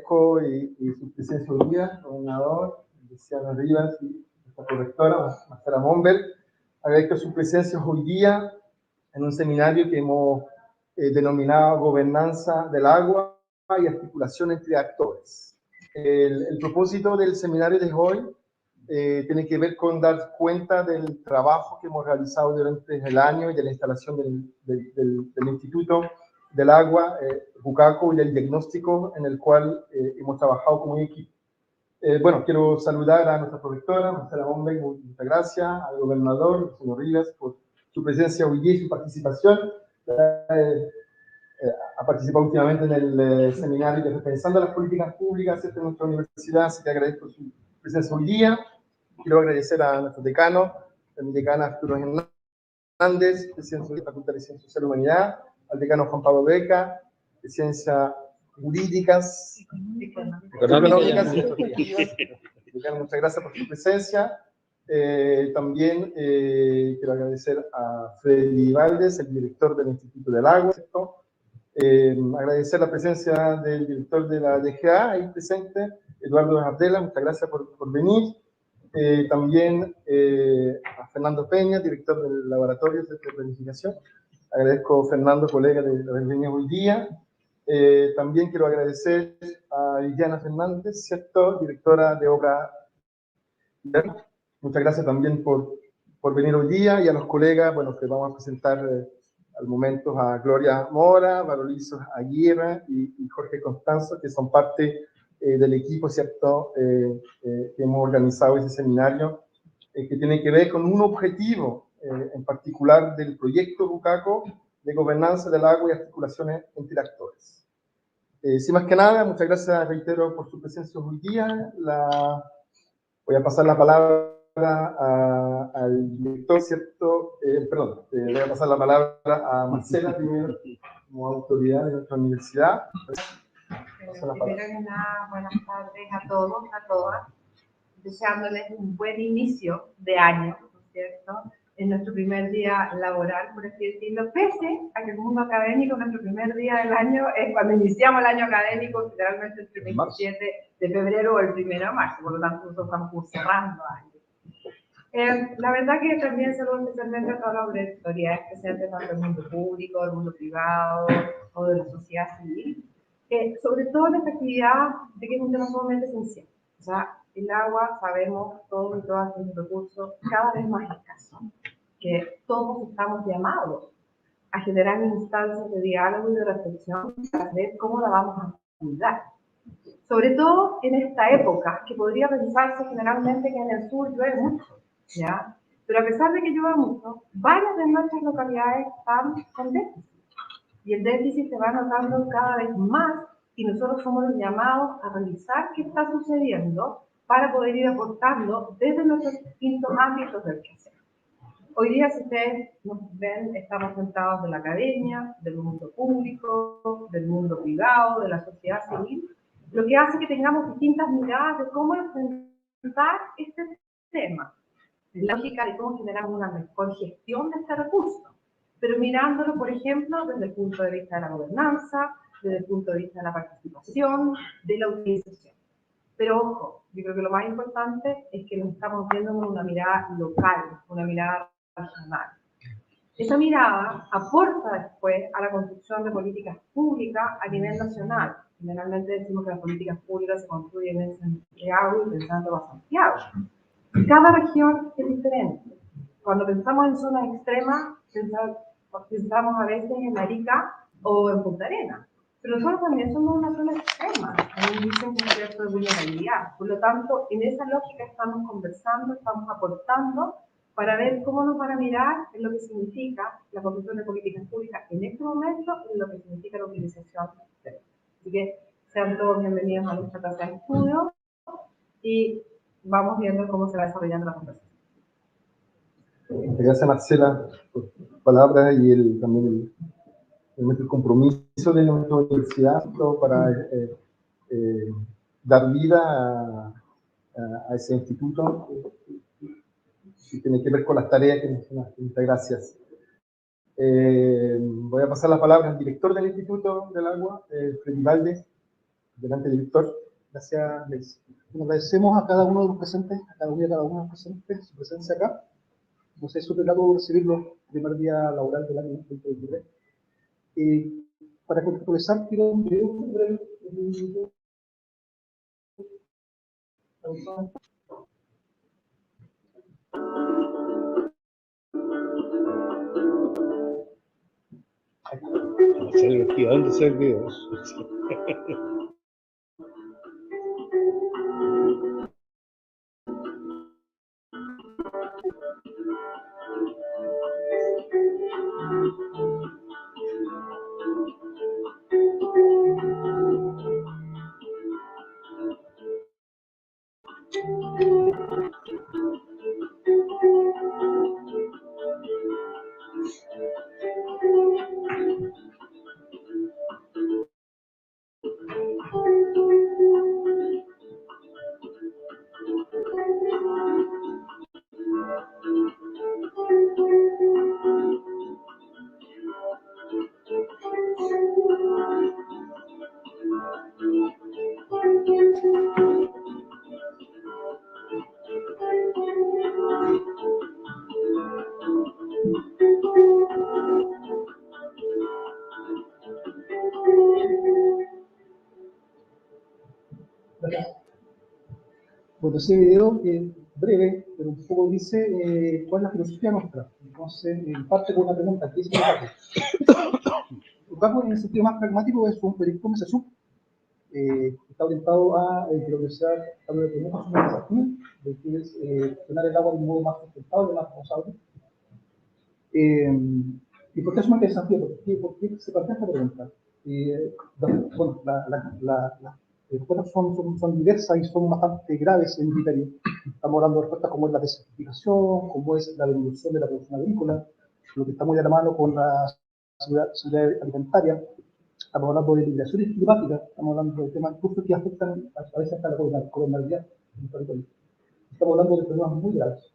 agradezco su presencia hoy día, gobernador, Luciano Rivas y nuestra correctora, Marcela Monbel. Agradezco su presencia hoy día en un seminario que hemos denominado Gobernanza del Agua y Articulación entre Actores. El propósito del seminario de hoy tiene que ver con dar cuenta del trabajo que hemos realizado durante el año y de la instalación del Instituto del Agua, Bucaco, y del diagnóstico en el cual hemos trabajado como equipo. Bueno, quiero saludar a nuestra prorectora, Marcela Monbel, muchas gracias, al gobernador, al señor Rivas, por su presencia hoy día y su participación. Ha participado últimamente en el seminario de Repensando las Políticas Públicas de nuestra universidad, así que agradezco su presencia hoy día. Quiero agradecer a nuestro decano, a mi decana Arturo Hernández, presidente de la Facultad de Ciencias Sociales y Humanidad, al decano Juan Pablo Beca, de Ciencias Jurídicas, Económicas y Ejecutivas. Decano, muchas gracias por su presencia. También quiero agradecer a Freddy Valdés, el director del Instituto del Agua. Agradecer la presencia del director de la DGA, ahí presente, Eduardo Ardela, muchas gracias por venir. También a Fernando Peña, director del Laboratorio de Planificación. Agradezco a Fernando, colega de la reunión hoy día. También quiero agradecer a Liliana Fernández, ¿cierto? Directora de Obra. Muchas gracias también por venir hoy día, y a los colegas, bueno, que vamos a presentar al momento, a Gloria Mora, Valorizo Aguirre y Jorge Constanzo, que son parte del equipo, ¿cierto?, que hemos organizado ese seminario, que tiene que ver con un objetivo en particular del proyecto Bucaco de gobernanza del agua y articulaciones entre actores. Sin más que nada, muchas gracias, reitero, por su presencia hoy día. Voy a pasar la palabra al director, ¿cierto? Perdón, voy a pasar la palabra a Marcela primero, como autoridad de nuestra universidad. Primero que nada, buenas tardes a todos, a todas, deseándoles un buen inicio de año, ¿no es cierto? En nuestro primer día laboral, por así decirlo, pese a que el mundo académico, nuestro primer día del año es cuando iniciamos el año académico, generalmente entre el 27 de febrero o el 1 de marzo, por lo tanto nosotros estamos cerrando años. La verdad que también saludo especialmente a todas las autoridades presentes, tanto del mundo público, del mundo privado o de la sociedad civil, sobre todo en esta actividad de que es un tema sumamente esencial. O sea, el agua, sabemos todos y todas, que es un recurso cada vez más escaso, que todos estamos llamados a generar instancias de diálogo y de reflexión para ver cómo la vamos a cuidar. Sobre todo en esta época, que podría pensarse generalmente que en el sur llueve mucho, ¿ya? Pero a pesar de que llueve mucho, varias de nuestras localidades están con déficit. Y el déficit se va notando cada vez más, y nosotros somos los llamados a revisar qué está sucediendo para poder ir aportando desde nuestros distintos ámbitos del quehacer. Hoy día, si ustedes nos ven, estamos sentados de la academia, del mundo público, del mundo privado, de la sociedad civil, lo que hace que tengamos distintas miradas de cómo enfrentar este tema, la lógica de cómo generar una mejor gestión de este recurso, pero mirándolo, por ejemplo, desde el punto de vista de la gobernanza, desde el punto de vista de la participación, de la utilización. Pero ojo, yo creo que lo más importante es que lo estamos viendo con una mirada local, una mirada regional. Esa mirada aporta después a la construcción de políticas públicas a nivel nacional. Generalmente decimos que las políticas públicas se construyen en Santiago y pensando a Santiago. Cada región es diferente. Cuando pensamos en zonas extremas, pensamos a veces en Arica o en Punta Arenas. Pero nosotros también somos una zona extrema, en un índice concreto de vulnerabilidad. Por lo tanto, en esa lógica estamos conversando, estamos aportando para ver cómo nos van a mirar en lo que significa la construcción de políticas públicas en este momento y en lo que significa la utilización de esto. Así que sean todos bienvenidos a nuestra casa de estudio y vamos viendo cómo se va desarrollando la conversación. Gracias, Marcela, por tus palabras y también el compromiso de nuestra universidad para dar vida a ese instituto que tiene que ver con las tareas que mencionaste. Muchas gracias. Voy a pasar la palabra al director del Instituto del Agua, Freddy Valdés. Delante, director. Gracias, Leis. Bueno, agradecemos a cada uno de los presentes, a cada uno y a cada uno de los presentes, su presencia acá. No sé, es un relato recibirlo el primer día laboral del año 2023. Para contextualizar, quiero un breve. ¿Dónde se olvidó? Bueno, ese video, breve, pero un poco dice cuál es la filosofía nuestra. Entonces, parte con una pregunta: ¿qué es Ucapo? Ucapo, en el sentido más pragmático, es un proyecto MESASUB, está orientado a priorizar lo que tenemos en el desafío, de que es gestionar el agua de un modo más sustentable, más responsable. ¿Y por qué es un desafío? ¿Por qué se plantea esta pregunta? Bueno, las respuestas son diversas y son bastante graves en criterio. Estamos hablando de respuestas como es la desertificación, como es la disminución de la producción agrícola, lo que está muy de la mano con la seguridad alimentaria. Estamos hablando de migraciones climáticas, estamos hablando de temas incluso que afectan a veces hasta la gobernabilidad en el territorio. Estamos hablando de problemas muy graves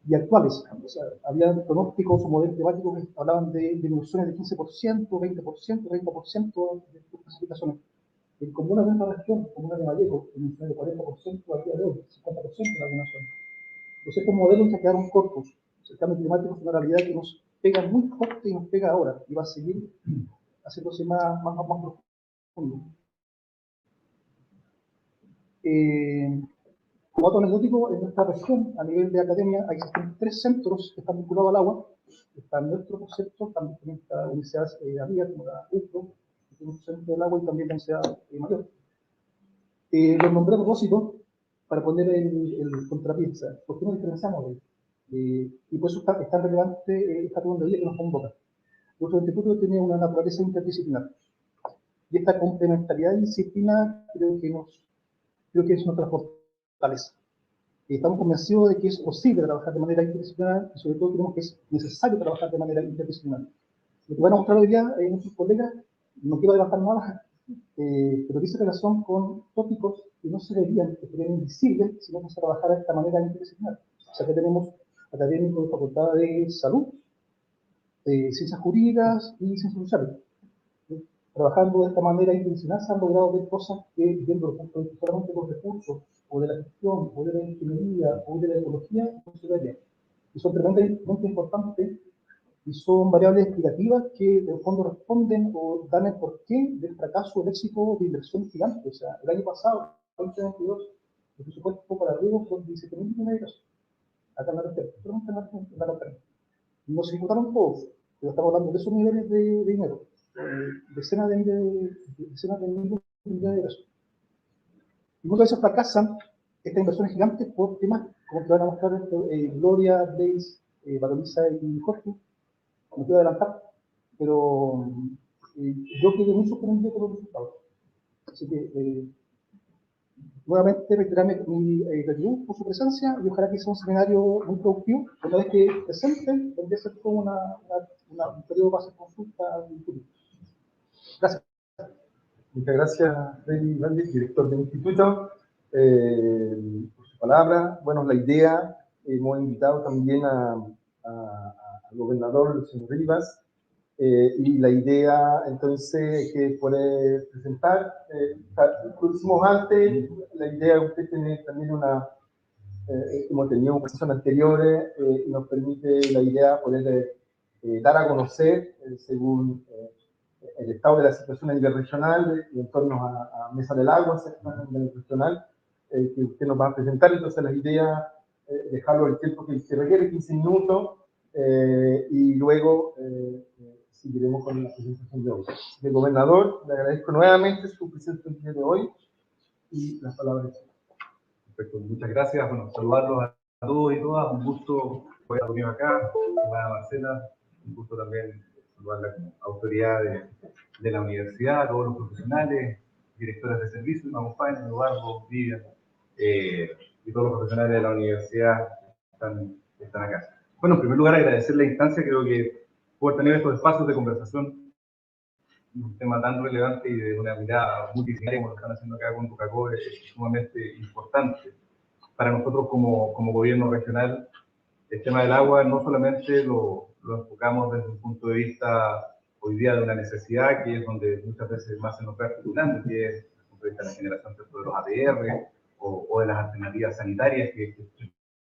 y actuales. O sea, había pronósticos o modelos temáticos que hablaban de disminuciones de 15%, 20%, 30% de precipitaciones. En comunas de esta región, comunas de Vallejo, disminuciones de 40% al día de hoy, 50% en algunas zonas. Entonces estos modelos se quedaron cortos. El cambio climático es una realidad que nos pega muy fuerte y nos pega ahora, y va a seguir haciéndose más profundo. Como dato anecdótico, en nuestra región, a nivel de academia, existen 3 centros que están vinculados al agua. Está nuestro concepto, también está Universidad amiga, como la UCRO, que tiene un centro del agua, y también la Universidad Mayor. Los nombré a propósito para poner el contrapié. ¿Por qué nos diferenciamos de ellos? Y por eso es tan relevante esta reunión de hoy que nos convoca. Nuestro instituto tiene una naturaleza interdisciplinar. Y esta complementariedad de disciplina creo que es nuestra fortaleza. Estamos convencidos de que es posible trabajar de manera interdisciplinar y sobre todo creemos que es necesario trabajar de manera interdisciplinar. Lo que van a mostrar hoy día nuestros colegas, no quiero adelantar nada, pero dice relación con tópicos que no se verían, que serían invisibles si no se trabajara de esta manera interdisciplinar. O sea, que tenemos académicos de facultad de salud, ciencias jurídicas y ciencias sociales. Trabajando de esta manera interdisciplinar se han logrado ver cosas que, viendo los puntos de vista solamente de los recursos, o de la gestión, o de la ingeniería, o de la ecología, no se verían. Y son tremendamente importantes y son variables explicativas que en el fondo responden o dan el porqué del fracaso o del éxito de inversiones gigantes. O sea, el año pasado, 2022, el presupuesto para riego fue de 17.000 millones de pesos. Acá en la región, solamente en la región. No se ejecutaron todos, pero estamos hablando de esos niveles de dinero. Decenas de miles de pesos. Y muchas veces fracasan estas inversiones gigantes por temas como que van a mostrar Gloria, Blaise, Valoriza y Jorge. Me quiero adelantar, pero yo quedé muy sorprendido por los resultados. Así que, nuevamente, reiterarme mi gratitud por su presencia y ojalá que sea un seminario muy productivo. Una vez que presenten, tendría que ser como un periodo para hacer consulta y futuro. Gracias. Muchas gracias, Freddy Valdés, director del instituto, por su palabra. Bueno, la idea, hemos invitado también al gobernador, el señor Rivas, y la idea, entonces, que puede presentar, lo hicimos antes, la idea es usted tener también hemos tenido conversaciones anteriores, y nos permite la idea poder dar a conocer, según el estado de la situación a nivel regional, y en torno a Mesa del Agua, a nivel regional, que usted nos va a presentar. Entonces, la idea dejarlo el tiempo que se requiere, 15 minutos, y luego seguiremos con la presentación de hoy. El gobernador, le agradezco nuevamente su presencia el día de hoy y las palabras. Perfecto, muchas gracias. Bueno, saludarlos a todos y todas. Un gusto poder reunir acá, a Marcela. Un gusto también saludar a la autoridad de la universidad, a todos los profesionales, directores de servicio, me acompañan, Eduardo, Vivian, y todos los profesionales de la universidad que están acá. Bueno, en primer lugar, agradecer la instancia. Creo que poder tener estos espacios de conversación, un tema tan relevante y de una mirada multidisciplinaria como lo están haciendo acá con Coca-Cola, es sumamente importante. Para nosotros como gobierno regional, el tema del agua no solamente lo enfocamos desde un punto de vista hoy día de una necesidad, que es donde muchas veces más se nos ve articulando, que es desde el punto de vista de la generación de los APR o de las alternativas sanitarias que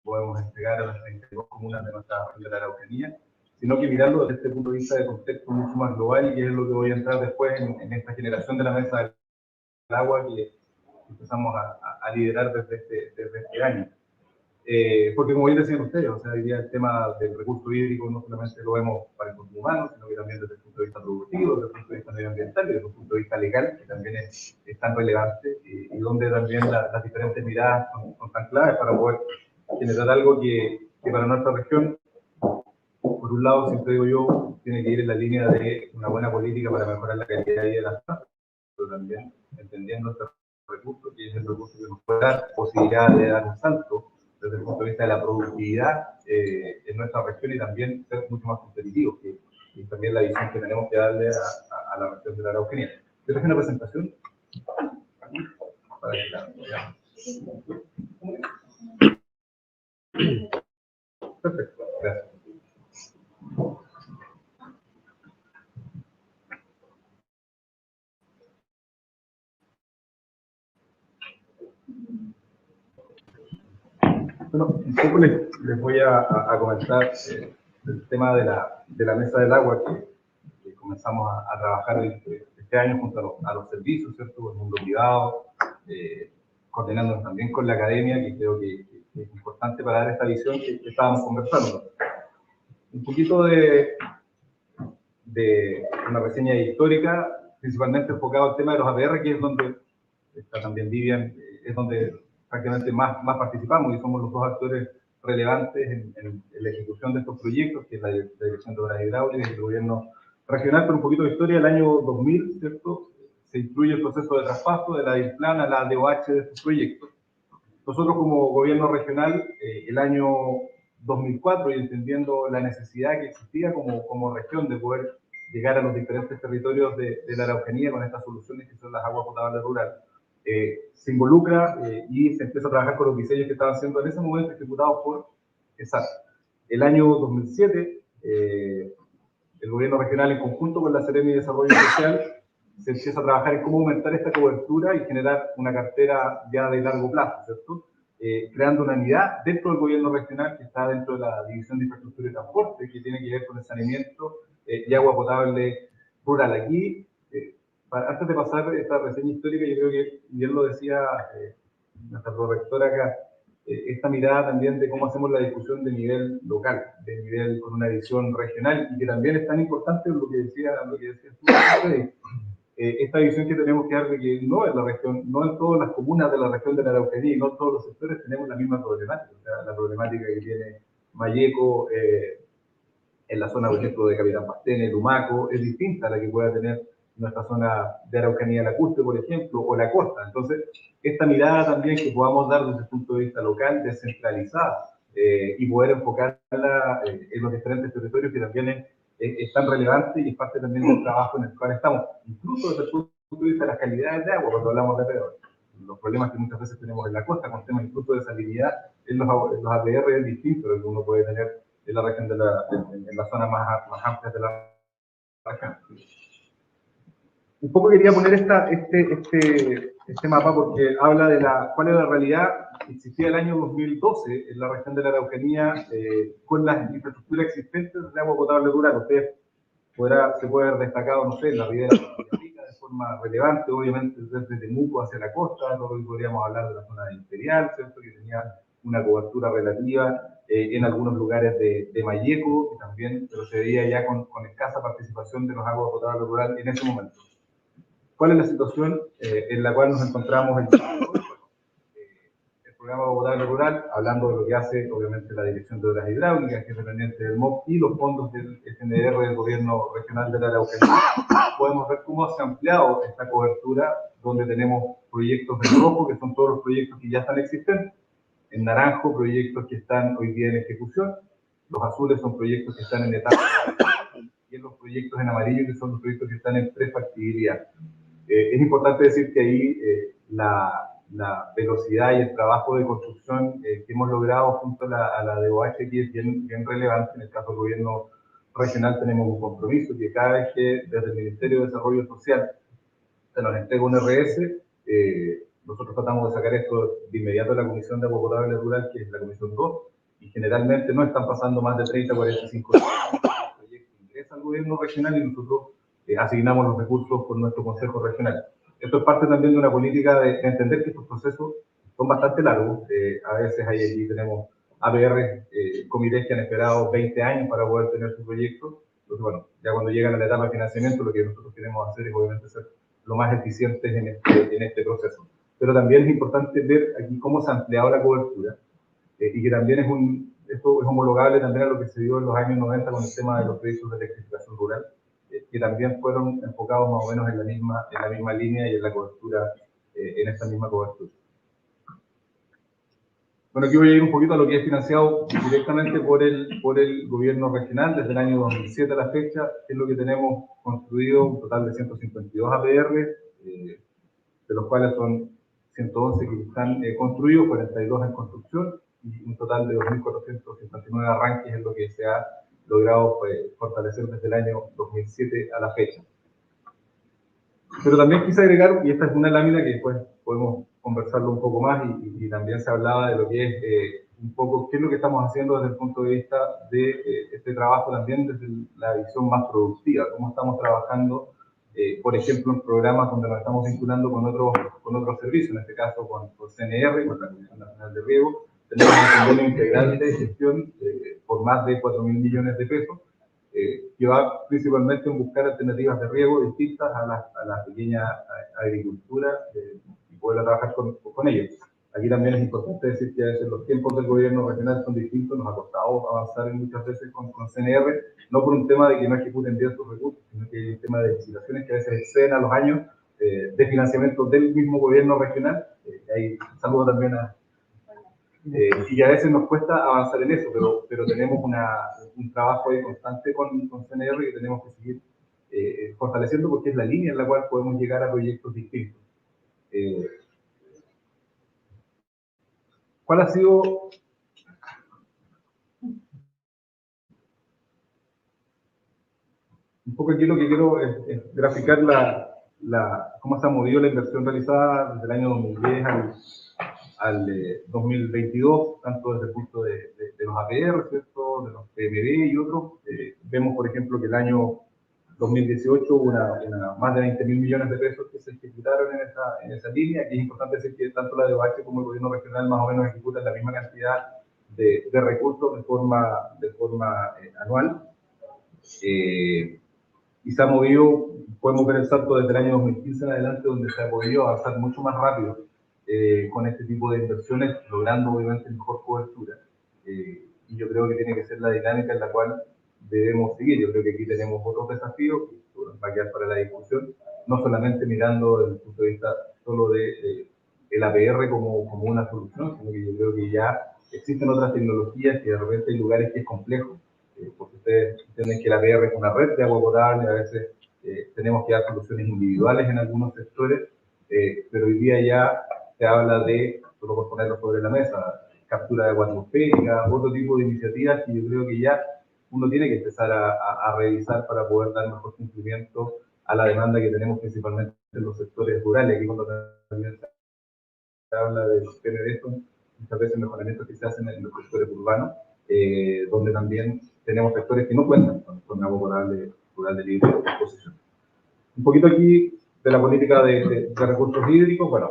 podemos entregar a las 32 comunas de nuestra región de la Araucanía, sino que mirarlo desde este punto de vista de contexto mucho más global, y es lo que voy a entrar después en esta generación de la mesa del agua que empezamos a liderar desde este año. Porque como bien decían ustedes, o sea, hoy día el tema del recurso hídrico no solamente lo vemos para el consumo humano, sino que también desde el punto de vista productivo, desde el punto de vista medioambiental y desde el punto de vista legal, que también es tan relevante, y donde también las diferentes miradas son tan claves para poder generar algo que para nuestra región, por un lado, siempre digo yo, tiene que ir en la línea de una buena política para mejorar la calidad de vida de las personas, pero también entendiendo este recurso, que es el recurso que nos puede dar posibilidad de dar un salto desde el punto de vista de la productividad en nuestra región, y también ser mucho más competitivos, y también la visión que tenemos que darle a la región de la Araucanía. Yo traje una presentación para que la veamos. Perfecto, gracias. Bueno, un poco les voy a comentar el tema de la mesa del agua que comenzamos a trabajar este año junto a los servicios, ¿cierto? El mundo privado, coordinándonos también con la academia, que creo que es importante para dar esta visión que estábamos conversando. Un poquito de una reseña histórica, principalmente enfocado al tema de los APR, que es donde está también Vivian, es donde prácticamente más participamos y somos los dos actores relevantes en la ejecución de estos proyectos, que es la Dirección de Obras Hidráulicas y el Gobierno Regional. Pero un poquito de historia, el año 2000, ¿cierto? Se incluye el proceso de traspaso de la DIRPLAN a la DOH de estos proyectos. Nosotros como Gobierno Regional, el año 2004, y entendiendo la necesidad que existía como región de poder llegar a los diferentes territorios de la Araucanía con estas soluciones que son las aguas potables rurales, se involucra y se empieza a trabajar con los diseños que estaban siendo en ese momento ejecutados por ESAT. El año 2007, el gobierno regional en conjunto con la Seremi de Desarrollo Social se empieza a trabajar en cómo aumentar esta cobertura y generar una cartera ya de largo plazo, ¿cierto? Creando una unidad dentro del gobierno regional que está dentro de la División de Infraestructura y Transporte, que tiene que ver con el saneamiento y agua potable rural. Aquí, antes de pasar esta reseña histórica, yo creo que bien lo decía nuestra prorectora acá, esta mirada también de cómo hacemos la discusión de nivel local, de nivel con una visión regional, y que también es tan importante lo que decía tú, esta visión que tenemos que dar de que no en la región, no en todas las comunas de la región de la Araucanía y no en todos los sectores tenemos la misma problemática. O sea, la problemática que tiene Malleco, en la zona, por ejemplo, de Capitán Pastene, Lumaco, es distinta a la que pueda tener nuestra zona de Araucanía Lacustre, por ejemplo, o la costa. Entonces, esta mirada también que podamos dar desde el punto de vista local, descentralizada, y poder enfocarla en los diferentes territorios, que también es tan relevante y es parte también del trabajo en el cual estamos, incluso desde el punto de vista de las calidades de agua, cuando hablamos de peor. Los problemas que muchas veces tenemos en la costa, con temas incluso de salinidad, en los APR es distinto de lo que uno puede tener en la región en las zonas más amplias de la acá. Un poco quería poner este mapa porque habla de cuál es la realidad que existía el año 2012 en la región de la Araucanía con las infraestructuras existentes de agua potable rural. Ustedes se puede haber destacado, no sé, en la ribera de forma relevante, obviamente desde Temuco hacia la costa, todo lo que podríamos hablar de la zona imperial, ¿cierto? Que tenía una cobertura relativa, en algunos lugares de Malleco, que también procedía ya con escasa participación de los aguas potables rurales en ese momento. ¿Cuál es la situación en la cual nos encontramos el programa Agua Potable Rural, hablando de lo que hace obviamente la Dirección de Obras Hidráulicas, que es dependiente del MOP, y los fondos del SNR del Gobierno Regional de la Araucanía? Podemos ver cómo se ha ampliado esta cobertura, donde tenemos proyectos en rojo, que son todos los proyectos que ya están existentes, en naranjo proyectos que están hoy día en ejecución, los azules son proyectos que están en etapa, y en los proyectos en amarillo, que son los proyectos que están en prefactibilidad. Es importante decir que ahí la velocidad y el trabajo de construcción que hemos logrado junto a la DOH aquí es bien relevante. En el caso del gobierno regional tenemos un compromiso que cada vez que desde el Ministerio de Desarrollo Social se nos entrega un RS, nosotros tratamos de sacar esto de inmediato de la Comisión de Agua Potable Rural, que es la Comisión 2, y generalmente no están pasando más de 30 45 días. El proyecto ingresa al gobierno regional y nosotros asignamos los recursos por nuestro Consejo Regional. Esto es parte también de una política de entender que estos procesos son bastante largos. A veces aquí tenemos APR, comités que han esperado 20 años para poder tener su proyecto. Entonces, bueno, ya cuando llegan a la etapa de financiamiento, lo que nosotros queremos hacer es obviamente ser lo más eficientes en este proceso. Pero también es importante ver aquí cómo se ha ampliado la cobertura y que también esto es homologable también a lo que se dio en los años 90 con el tema de los proyectos de electrificación rural, que también fueron enfocados más o menos en la misma línea y en la cobertura, en esta misma cobertura. Bueno, aquí voy a ir un poquito a lo que es financiado directamente por el gobierno regional desde el año 2007 a la fecha, que es lo que tenemos construido, un total de 152 APR, de los cuales son 111 que están construidos, 42 en construcción, y un total de 2.459 arranques es lo que se ha logrado fortalecer desde el año 2007 a la fecha. Pero también quise agregar, y esta es una lámina que después podemos conversarlo un poco más, y también se hablaba de lo que es un poco qué es lo que estamos haciendo desde el punto de vista de este trabajo también desde la visión más productiva, cómo estamos trabajando, por ejemplo, en programas donde nos estamos vinculando con otros servicios, en este caso con CNR, con la Comisión Nacional de Riego. Tenemos un convenio integral de gestión por más de 4.000 millones de pesos, que va principalmente en buscar alternativas de riego distintas a la pequeña agricultura y poder trabajar con ellos. Aquí también es importante decir que a veces los tiempos del gobierno regional son distintos, nos ha costado avanzar muchas veces con CNR, no por un tema de que no ejecuten bien sus recursos, sino que hay un tema de licitaciones que a veces exceden a los años de financiamiento del mismo gobierno regional. Ahí saludo también y a veces nos cuesta avanzar en eso, pero tenemos un trabajo ahí constante con CNR que tenemos que seguir fortaleciendo porque es la línea en la cual podemos llegar a proyectos distintos. ¿Cuál ha sido un poco aquí lo que quiero es graficar cómo se ha movido la inversión realizada desde el año 2010 al 2022, tanto desde el punto de los APR, ¿cierto?, de los PMD y otros. Vemos, por ejemplo, que el año 2018 hubo más de 20.000 millones de pesos que se ejecutaron en esa línea. Aquí es importante decir que tanto la DOH como el gobierno regional más o menos ejecutan la misma cantidad de recursos de forma anual. Y se ha movido, podemos ver el salto desde el año 2015 en adelante, donde se ha podido avanzar mucho más rápido con este tipo de inversiones, logrando obviamente mejor cobertura. Y yo creo que tiene que ser la dinámica en la cual debemos seguir. Yo creo que aquí tenemos otros desafíos que va a quedar para la discusión, no solamente mirando desde el punto de vista solo de el APR como una solución, sino que yo creo que ya existen otras tecnologías que de repente hay lugares que es complejo, porque ustedes entienden que la APR es una red de agua potable, a veces tenemos que dar soluciones individuales en algunos sectores, pero hoy día ya se habla de, solo por ponerlo sobre la mesa, captura de agua atmosférica, otro tipo de iniciativas que yo creo que ya uno tiene que empezar a revisar para poder dar mejor cumplimiento a la demanda que tenemos principalmente en los sectores rurales. Aquí cuando también se habla del PND, muchas veces mejoramientos que se hacen en los sectores urbanos, donde también tenemos sectores que no cuentan con agua potable rural de libre disposición. Un poquito aquí de la política de recursos hídricos. Bueno,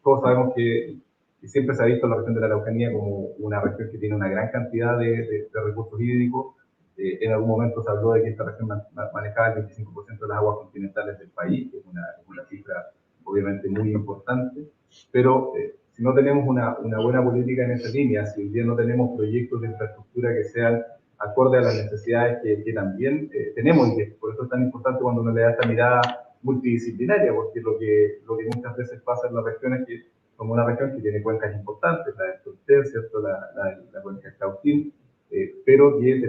todos sabemos que siempre se ha visto la región de la Araucanía como una región que tiene una gran cantidad de recursos hídricos. En algún momento se habló de que esta región manejaba el 25% de las aguas continentales del país, que es una cifra obviamente muy importante, pero si no tenemos una buena política en esa línea, si hoy día no tenemos proyectos de infraestructura que sean acorde a las necesidades que también tenemos, y que por eso es tan importante cuando uno le da esta mirada multidisciplinaria, porque lo que muchas veces pasa en las regiones es que somos una región que tiene cuencas importantes, la de Tortel, ¿cierto? La cuenca de Cautín, pero que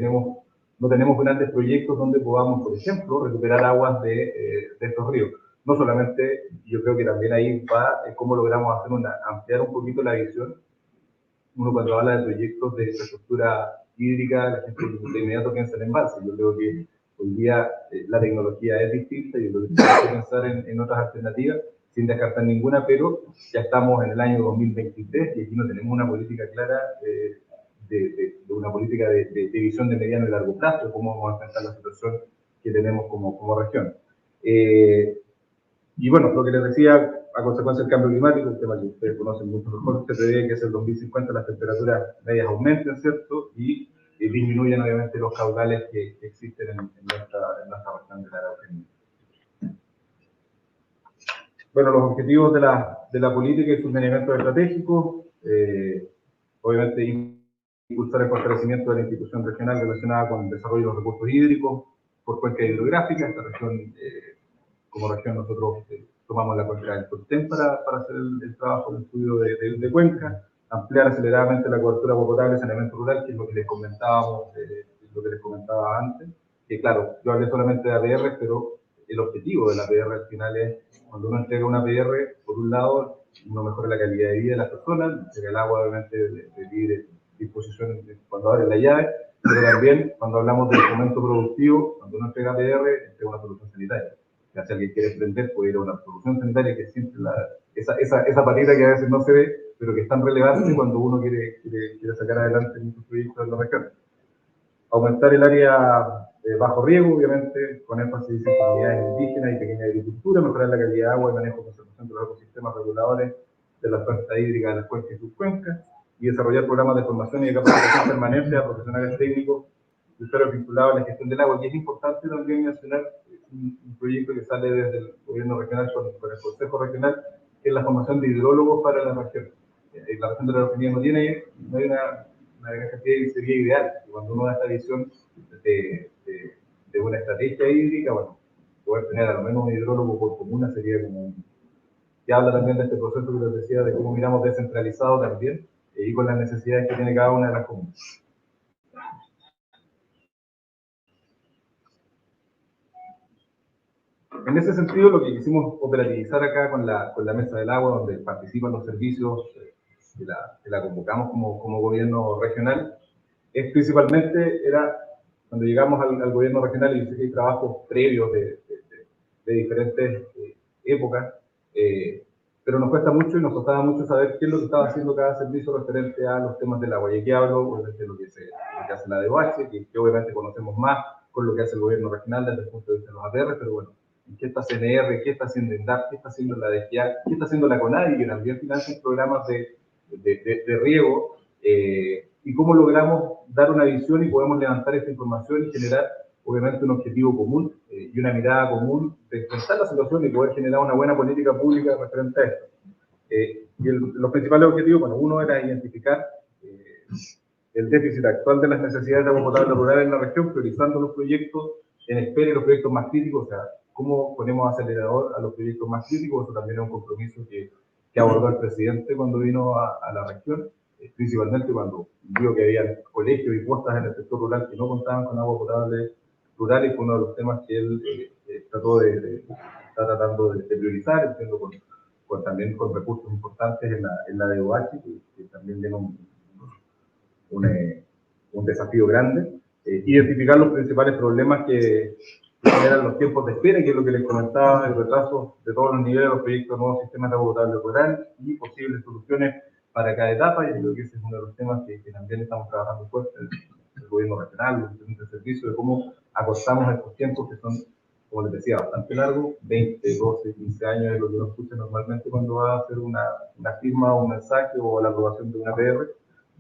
no tenemos grandes proyectos donde podamos, por ejemplo, recuperar aguas de estos ríos. No solamente, yo creo que también ahí va cómo logramos ampliar un poquito la visión. Uno cuando habla de proyectos de infraestructura hídrica, la gente de inmediato piensa en embalse. Yo creo que hoy día la tecnología es distinta y lo que tenemos que pensar en otras alternativas, sin descartar ninguna, pero ya estamos en el año 2023 y aquí no tenemos una política clara de una política de visión de mediano y largo plazo, cómo vamos a enfrentar la situación que tenemos como región. Y bueno, lo que les decía, a consecuencia del cambio climático, un tema que ustedes conocen mucho mejor, se prevé que hacia el 2050 las temperaturas medias aumenten, ¿cierto? Y disminuyan obviamente los caudales que existen en nuestra región de la Araucanía. Bueno, los objetivos de la política y sus lineamientos estratégicos, obviamente impulsar el fortalecimiento de la institución regional relacionada con el desarrollo de los recursos hídricos por cuenca hidrográfica. Esta región, como región, nosotros tomamos la cuenca del Tortel para hacer el trabajo de estudio de cuenca, ampliar aceleradamente la cobertura agua potable y saneamiento rural, que es lo que les comentaba antes, que claro, yo hablé solamente de APR, pero el objetivo de la APR al final es, cuando uno entrega una APR, por un lado, uno mejora la calidad de vida de las personas, entrega el agua obviamente de libre disposición cuando abre la llave, pero también cuando hablamos del fomento productivo, cuando uno entrega APR, entrega una solución sanitaria. Si alguien quiere emprender, puede ir a una solución sanitaria, que es siempre esa patita que a veces no se ve, pero que es tan relevante cuando uno quiere sacar adelante muchos proyectos en la región. Aumentar el área de bajo riego, obviamente, con énfasis en comunidades indígenas y pequeña agricultura, mejorar la calidad de agua y manejo y conservación de los ecosistemas reguladores de las fuentes hídricas de las cuencas y subcuencas, y desarrollar programas de formación y de capacitación permanente a profesionales técnicos y usuarios vinculados a la gestión del agua. Y es importante también mencionar un proyecto que sale desde el gobierno regional con el Consejo Regional, que es la formación de hidrólogos para la región. La región de la Araucanía no hay una gran cantidad, sería ideal. Y cuando uno da esta visión de una estrategia hídrica, bueno, poder tener al menos un hidrólogo por comuna sería como que habla también de este proceso que les decía, de cómo miramos descentralizado también, y con las necesidades que tiene cada una de las comunas. En ese sentido, lo que quisimos operativizar acá con la Mesa del Agua, donde participan los servicios que la convocamos como gobierno regional, es principalmente, cuando llegamos al gobierno regional, y yo sé que hay trabajos previos de diferentes épocas, pero nos cuesta mucho y nos costaba mucho saber qué es lo que estaba haciendo cada servicio referente a los temas del agua. Y aquí hablo obviamente de lo que hace la DOH, que obviamente conocemos más con lo que hace el gobierno regional desde el punto de vista de los APR, pero bueno, ¿qué está CNR? ¿Qué está haciendo INDAP? ¿Qué está haciendo la DGA? ¿Qué está haciendo la CONADI? Que también financia programas de riego, y cómo logramos dar una visión y podemos levantar esta información y generar obviamente un objetivo común y una mirada común de enfrentar la situación y poder generar una buena política pública referente a esto. Y los principales objetivos, bueno, uno era identificar el déficit actual de las necesidades de agua potable rural en la región, priorizando los proyectos en espera y los proyectos más críticos, o sea, cómo ponemos acelerador a los proyectos más críticos. Eso también es un compromiso que abordó el presidente cuando vino a la región, principalmente cuando vio que había colegios y postas en el sector rural que no contaban con agua potable rural, y fue uno de los temas que él está tratando de priorizar, entiendo, también con recursos importantes en la DOH, que también tiene un desafío grande. identificar los principales problemas que generan los tiempos de espera, que es lo que les comentaba, el retraso de todos los niveles de los proyectos de nuevos sistemas de agua potable rural y posibles soluciones para cada etapa. Y creo que ese es uno de los temas que también estamos trabajando fuerte, el gobierno regional, los diferentes servicios, de cómo acostamos estos tiempos que son, como les decía, bastante largos, 20, 12, 15 años es lo que uno escucha normalmente cuando va a hacer una firma o un mensaje o la aprobación de una PR,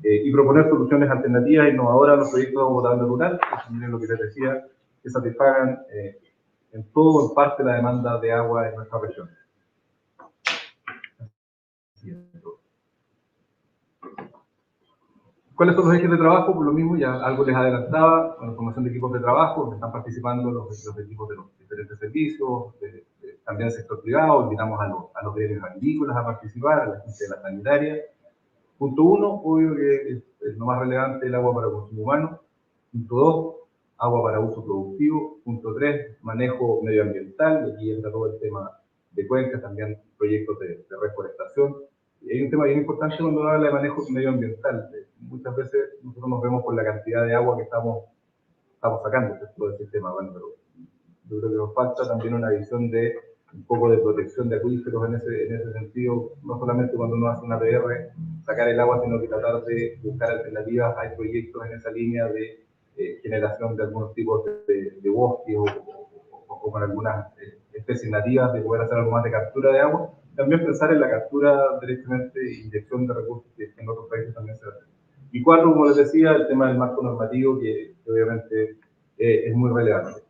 y proponer soluciones alternativas, innovadoras a los proyectos de agua potable rural, que también es lo que les decía, que satisfagan en todo o en parte la demanda de agua en nuestra región. ¿Cuáles son los ejes de trabajo? Por lo mismo, ya algo les adelantaba, con la formación de equipos de trabajo, donde están participando los equipos de los diferentes servicios, también el sector privado, invitamos a los gremios agrícolas a participar, a la gente de la sanitaria. Punto 1, obvio que es lo más relevante, el agua para consumo humano. Punto 2, agua para uso productivo. Punto 3, manejo medioambiental, y aquí entra todo el tema de cuencas, también proyectos de reforestación. Y hay un tema bien importante cuando uno habla de manejo medioambiental. Muchas veces nosotros nos vemos por la cantidad de agua que estamos sacando de todo el sistema. Bueno, pero yo creo que nos falta también una visión de un poco de protección de acuíferos en ese sentido, no solamente cuando uno hace una PR, sacar el agua, sino que tratar de buscar alternativas. Hay proyectos en esa línea de generación de algunos tipos de bosques o con algunas especies nativas, de poder hacer algo más de captura de agua. También pensar en la captura directamente e inyección de recursos que en otros países también se hace. Y 4, como les decía, el tema del marco normativo, que obviamente es muy relevante.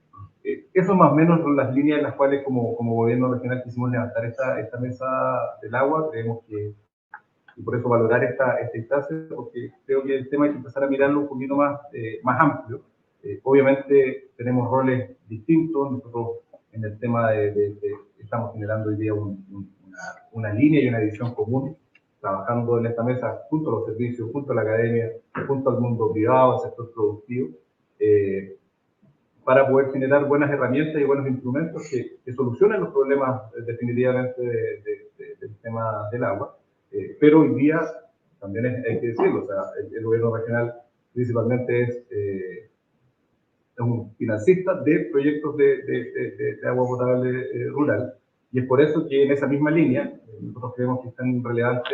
Eso más o menos son las líneas en las cuales como gobierno regional quisimos levantar esta mesa del agua. Creemos que, y por eso valorar esta instancia, porque creo que el tema hay que empezar a mirarlo un poquito más amplio. Obviamente tenemos roles distintos. Nosotros en el tema estamos generando hoy día una línea y una visión común, trabajando en esta mesa junto a los servicios, junto a la academia, junto al mundo privado, al sector productivo, para poder generar buenas herramientas y buenos instrumentos que solucionen los problemas definitivamente del tema del agua. Pero hoy día, también hay que decirlo, o sea, el gobierno regional principalmente es un financista de proyectos de agua potable rural, y es por eso que en esa misma línea nosotros creemos que es tan relevante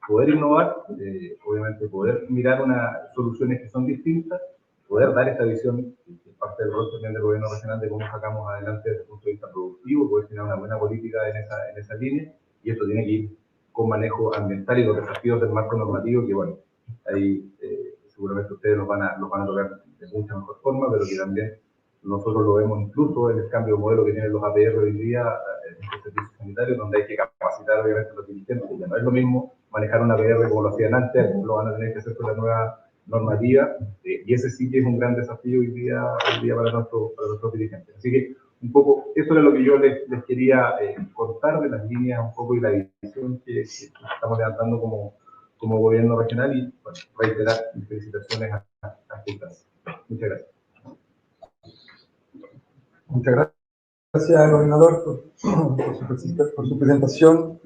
poder innovar, obviamente poder mirar soluciones que son distintas, poder dar esta visión, que es parte del rol también del gobierno regional, de cómo sacamos adelante desde el punto de vista productivo, poder tener una buena política en esa línea, y esto tiene que ir con manejo ambiental y los desafíos del marco normativo, que bueno, ahí seguramente ustedes los van a tocar de mucha mejor forma, pero que también nosotros lo vemos incluso en el cambio de modelo que tienen los APR hoy día en los servicios sanitarios, donde hay que capacitar obviamente a los dirigentes. Ya no es lo mismo manejar una APR como lo hacían antes, lo van a tener que hacer con la nueva normativa, y ese sí que es un gran desafío hoy día para nuestros dirigentes. Así que un poco eso era lo que yo les quería contar de las líneas un poco y la visión que estamos levantando como gobierno regional, y bueno, reiterar mis felicitaciones a ustedes. Muchas gracias. Muchas gracias, gobernador, por su presentación.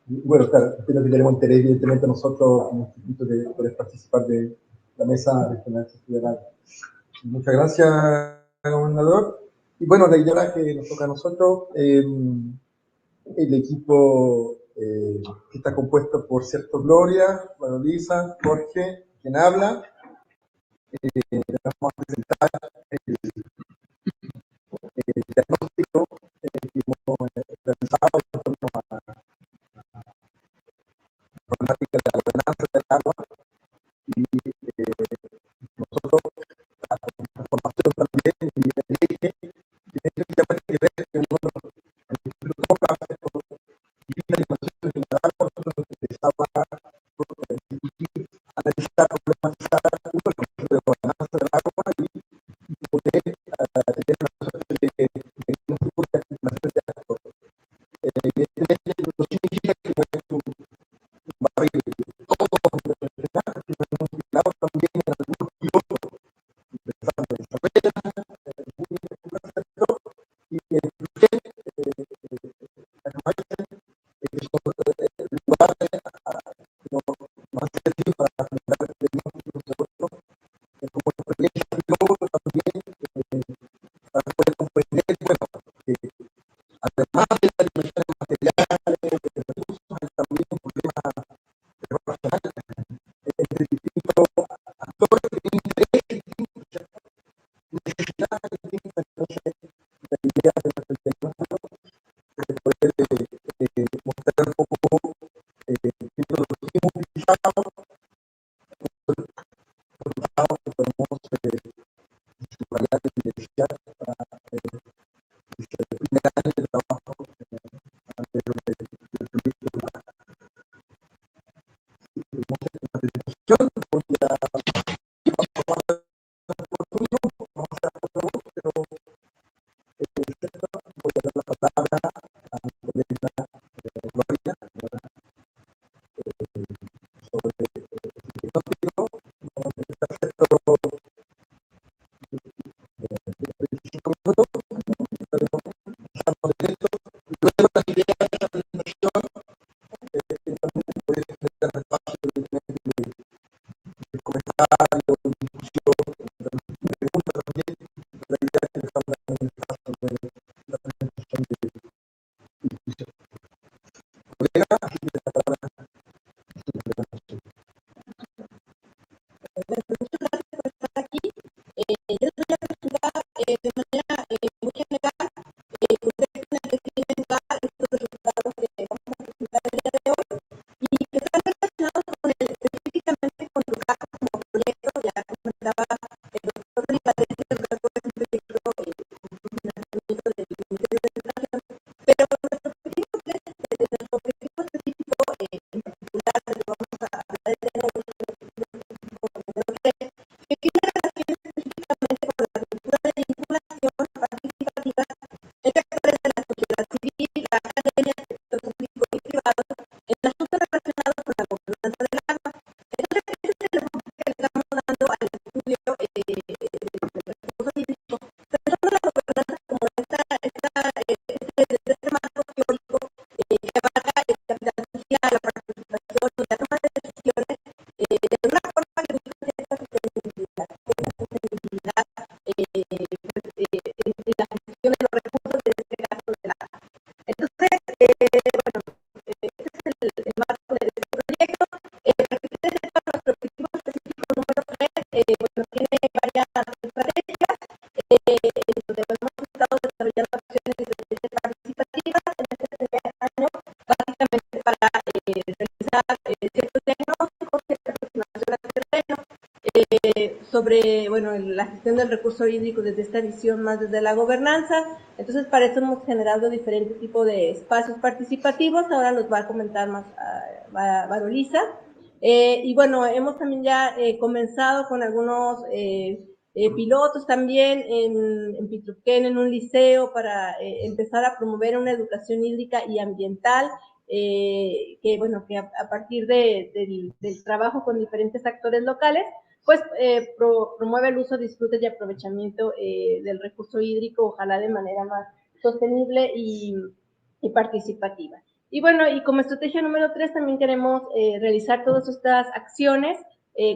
Y bueno, claro, entiendo que tenemos interés, evidentemente, nosotros como instituto de poder participar de la mesa regional federal. Muchas gracias, gobernador. Y bueno, la idea que nos toca a nosotros, el equipo que está compuesto por Cierto Gloria, María Luisa, Jorge, quien habla. Vamos a presentar el diagnóstico que hemos realizado en torno a la problemática de la gobernanza del agua, y nosotros, la formación también, y el eje, tiene que ver que uno el Instituto Toca, y la información de la agua, nosotros nos interesaba discutir, analizar, problematizar uno el concepto de gobernanza del agua y poder tener una suerte de un grupo de articulación de actores. Evidentemente, no significa que no es un barril sobre, bueno, la gestión del recurso hídrico desde esta visión más desde la gobernanza. Entonces, para eso hemos generado diferentes tipos de espacios participativos. Ahora los va a comentar más Barolisa. Y bueno, hemos también ya comenzado con algunos pilotos también en Pitruquén, en un liceo, para empezar a promover una educación hídrica y ambiental, que bueno, que a partir del trabajo con diferentes actores locales, pues promueve el uso, disfrute y aprovechamiento del recurso hídrico, ojalá de manera más sostenible y participativa. Y bueno, y como estrategia número 3 también queremos realizar todas estas acciones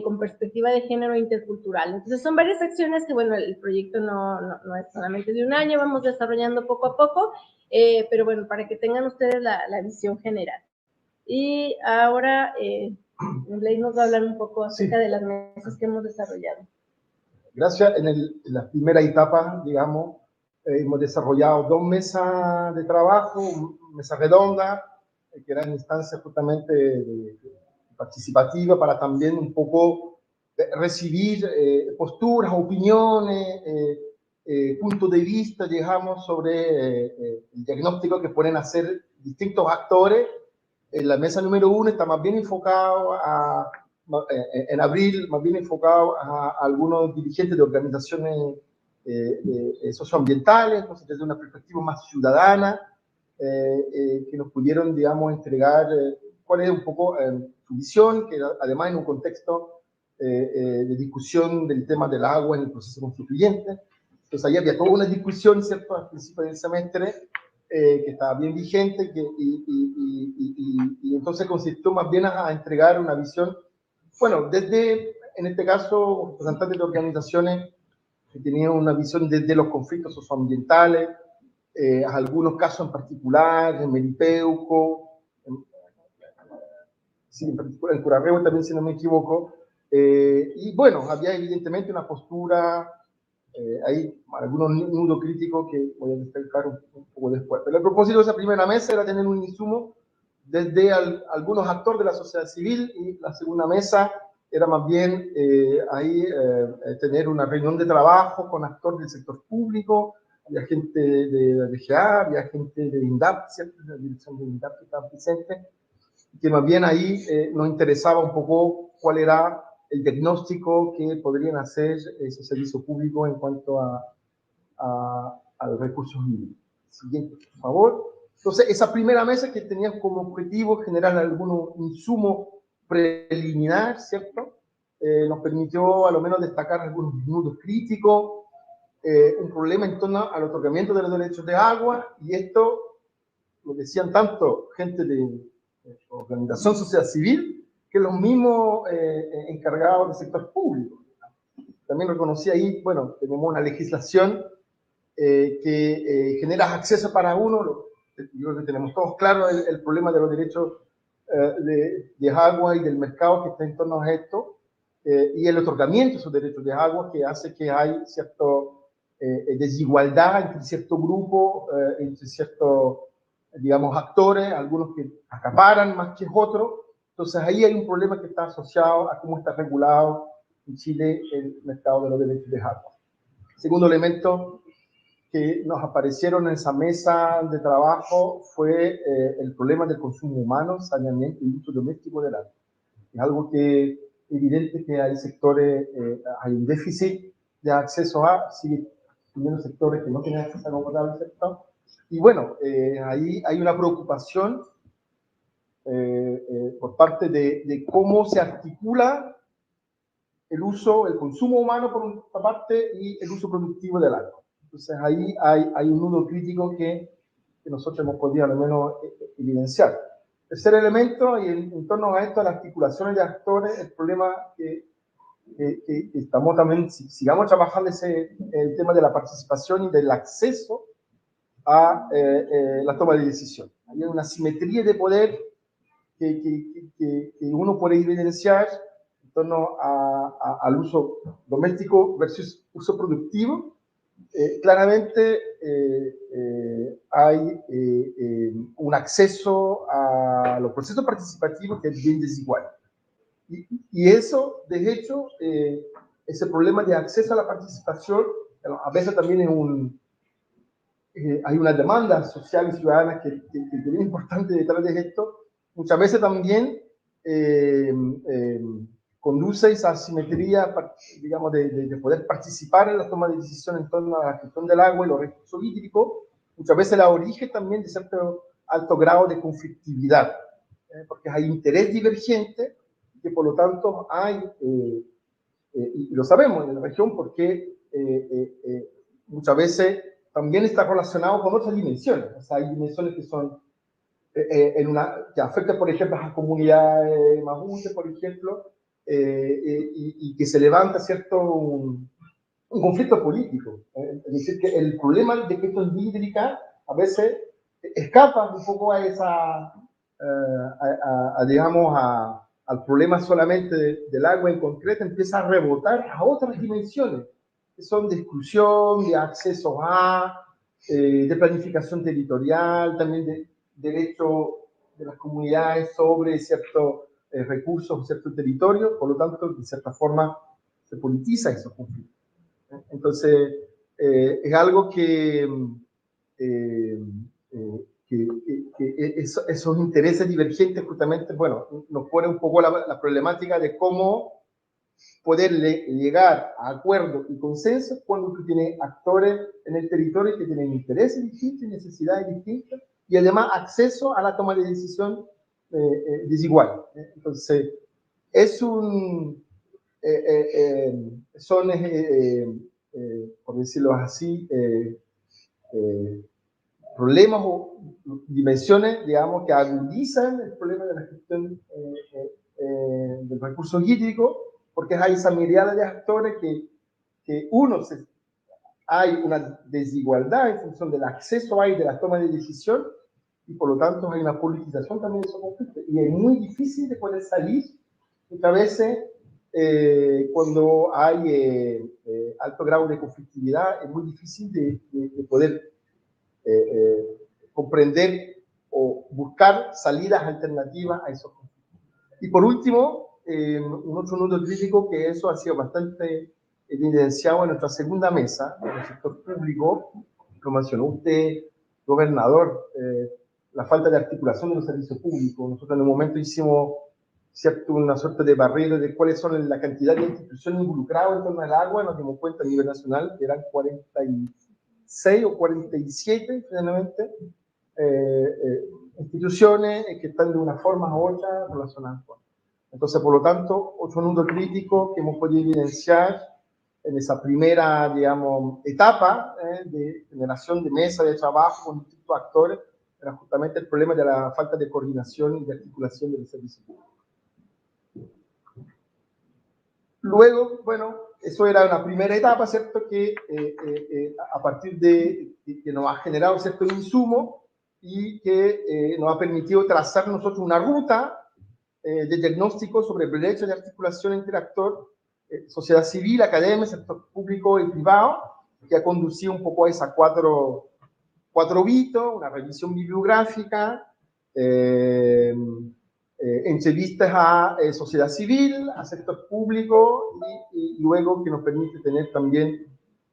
con perspectiva de género intercultural. Entonces son varias acciones que, bueno, el proyecto no es solamente de un año, vamos desarrollando poco a poco, pero bueno, para que tengan ustedes la visión general. Y ahora Blake nos va a hablar un poco acerca de las mesas que hemos desarrollado. Gracias. En la primera etapa, digamos, hemos desarrollado 2 mesas de trabajo, mesa redonda, que eran instancias justamente participativas para también un poco recibir posturas, opiniones, puntos de vista, digamos, sobre el diagnóstico que pueden hacer distintos actores. La mesa número 1 está más bien enfocado en abril, más bien enfocado a algunos dirigentes de organizaciones socioambientales, entonces desde una perspectiva más ciudadana, que nos pudieron, digamos, entregar cuál es un poco su visión, que además en un contexto de discusión del tema del agua en el proceso constituyente. Entonces ahí había toda una discusión, ¿cierto?, al principio del semestre, que estaba bien vigente, y entonces consistió más bien a entregar una visión, bueno, desde, en este caso, representantes de organizaciones que tenían una visión desde los conflictos socioambientales, algunos casos en particular, en Melipeuco, en particular en Curarrehue también, si no me equivoco, y bueno, había evidentemente una postura, hay algunos nudos críticos que voy a destacar un poco después. Pero el propósito de esa primera mesa era tener un insumo desde algunos actores de la sociedad civil, y la segunda mesa era más bien tener una reunión de trabajo con actores del sector público, había gente de la DGA, había gente de INDAP, ¿cierto?, de la dirección de INDAP que estaba presente, que más bien ahí nos interesaba un poco cuál era el diagnóstico que podrían hacer esos servicios públicos en cuanto a los recursos hídricos. Siguiente, por favor. Entonces, esa primera mesa que tenía como objetivo generar algún insumo preliminar, ¿cierto? Nos permitió a lo menos destacar algunos minutos críticos, un problema en torno al otorgamiento de los derechos de agua, y esto lo decían tanto gente de organización social civil que los mismos encargados del sector público. También reconocí ahí, bueno, tenemos una legislación que genera acceso para uno. Yo creo que tenemos todos claro el problema de los derechos de agua y del mercado que está en torno a esto, y el otorgamiento de esos derechos de agua, que hace que hay cierta desigualdad entre cierto grupo, entre ciertos, digamos, actores, algunos que acaparan más que otros. Entonces ahí hay un problema que está asociado a cómo está regulado en Chile el mercado de los derechos de agua. Segundo elemento que nos aparecieron en esa mesa de trabajo fue el problema del consumo humano, saneamiento y uso doméstico del agua. Es algo que es evidente que hay sectores, hay un déficit de acceso a, sigue teniendo sectores que no tienen acceso a agua potable, ¿cierto? Y bueno, ahí hay una preocupación por parte de cómo se articula el uso, el consumo humano por una parte y el uso productivo del agua. Entonces ahí hay un nudo crítico que nosotros hemos podido al menos evidenciar. Tercer elemento, y en torno a esto, a las articulaciones de actores, el problema que estamos también, sigamos trabajando el tema de la participación y del acceso a la toma de decisión. Hay una simetría de poder que uno puede evidenciar en torno al uso doméstico versus uso productivo. Claramente hay un acceso a los procesos participativos que es bien desigual. Y eso, de hecho, ese problema de acceso a la participación, a veces también hay una demanda social y ciudadana que es bien importante detrás de esto. Muchas veces también conduce a esa asimetría, digamos, de poder participar en la toma de decisiones en torno a la gestión del agua y los recursos hídricos. Muchas veces la origen también de cierto alto grado de conflictividad, porque hay interés divergente, que por lo tanto hay, y lo sabemos en la región, porque muchas veces también está relacionado con otras dimensiones. O sea, hay dimensiones que son que afectan, por ejemplo, a las comunidades mapuche, por ejemplo, y que se levanta cierto un conflicto político. Es decir, que el problema de gestión hídrica a veces escapa un poco a esa, digamos, al problema solamente del agua en concreto, empieza a rebotar a otras dimensiones, que son de exclusión, de acceso a, de planificación territorial, también de derecho de las comunidades sobre ciertos recursos, cierto territorio, por lo tanto, de cierta forma, se politiza esos conflictos. Entonces, es algo que esos intereses divergentes justamente, bueno, nos pone un poco la problemática de cómo poder llegar a acuerdos y consensos cuando tú tienes actores en el territorio que tienen intereses distintos y necesidades distintas y además acceso a la toma de decisión desigual. Entonces, es un... son, por decirlo así, problemas o dimensiones, digamos, que agudizan el problema de la gestión del recurso hídrico, porque hay esa mirada de actores que hay una desigualdad en función del acceso de la toma de decisión, y por lo tanto hay una politización también de esos conflictos, y es muy difícil de poder salir muchas veces cuando hay alto grado de conflictividad. Es muy difícil de poder comprender o buscar salidas alternativas a esos conflictos. Y por último, un otro nudo crítico, que eso ha sido bastante evidenciado en nuestra segunda mesa, en el sector público, lo mencionó usted, gobernador, la falta de articulación de los servicios públicos. Nosotros en un momento hicimos una suerte de barrera de cuáles son la cantidad de instituciones involucradas en torno al agua. Nos dimos cuenta a nivel nacional que eran 46 o 47, finalmente, instituciones que están de una forma u otra relacionadas con. Entonces, por lo tanto, otro nudo crítico que hemos podido evidenciar en esa primera, digamos, etapa de generación de mesa de trabajo con distintos actores, era justamente el problema de la falta de coordinación y de articulación de los servicios públicos. Luego, bueno, eso era una primera etapa, ¿cierto? Que a partir de que nos ha generado cierto insumo y que nos ha permitido trazar nosotros una ruta de diagnóstico sobre brechas de articulación entre actor, sociedad civil, academia, sector público y privado, que ha conducido un poco a esas cuatro hitos, una revisión bibliográfica, entrevistas a sociedad civil, a sector público y luego que nos permite tener también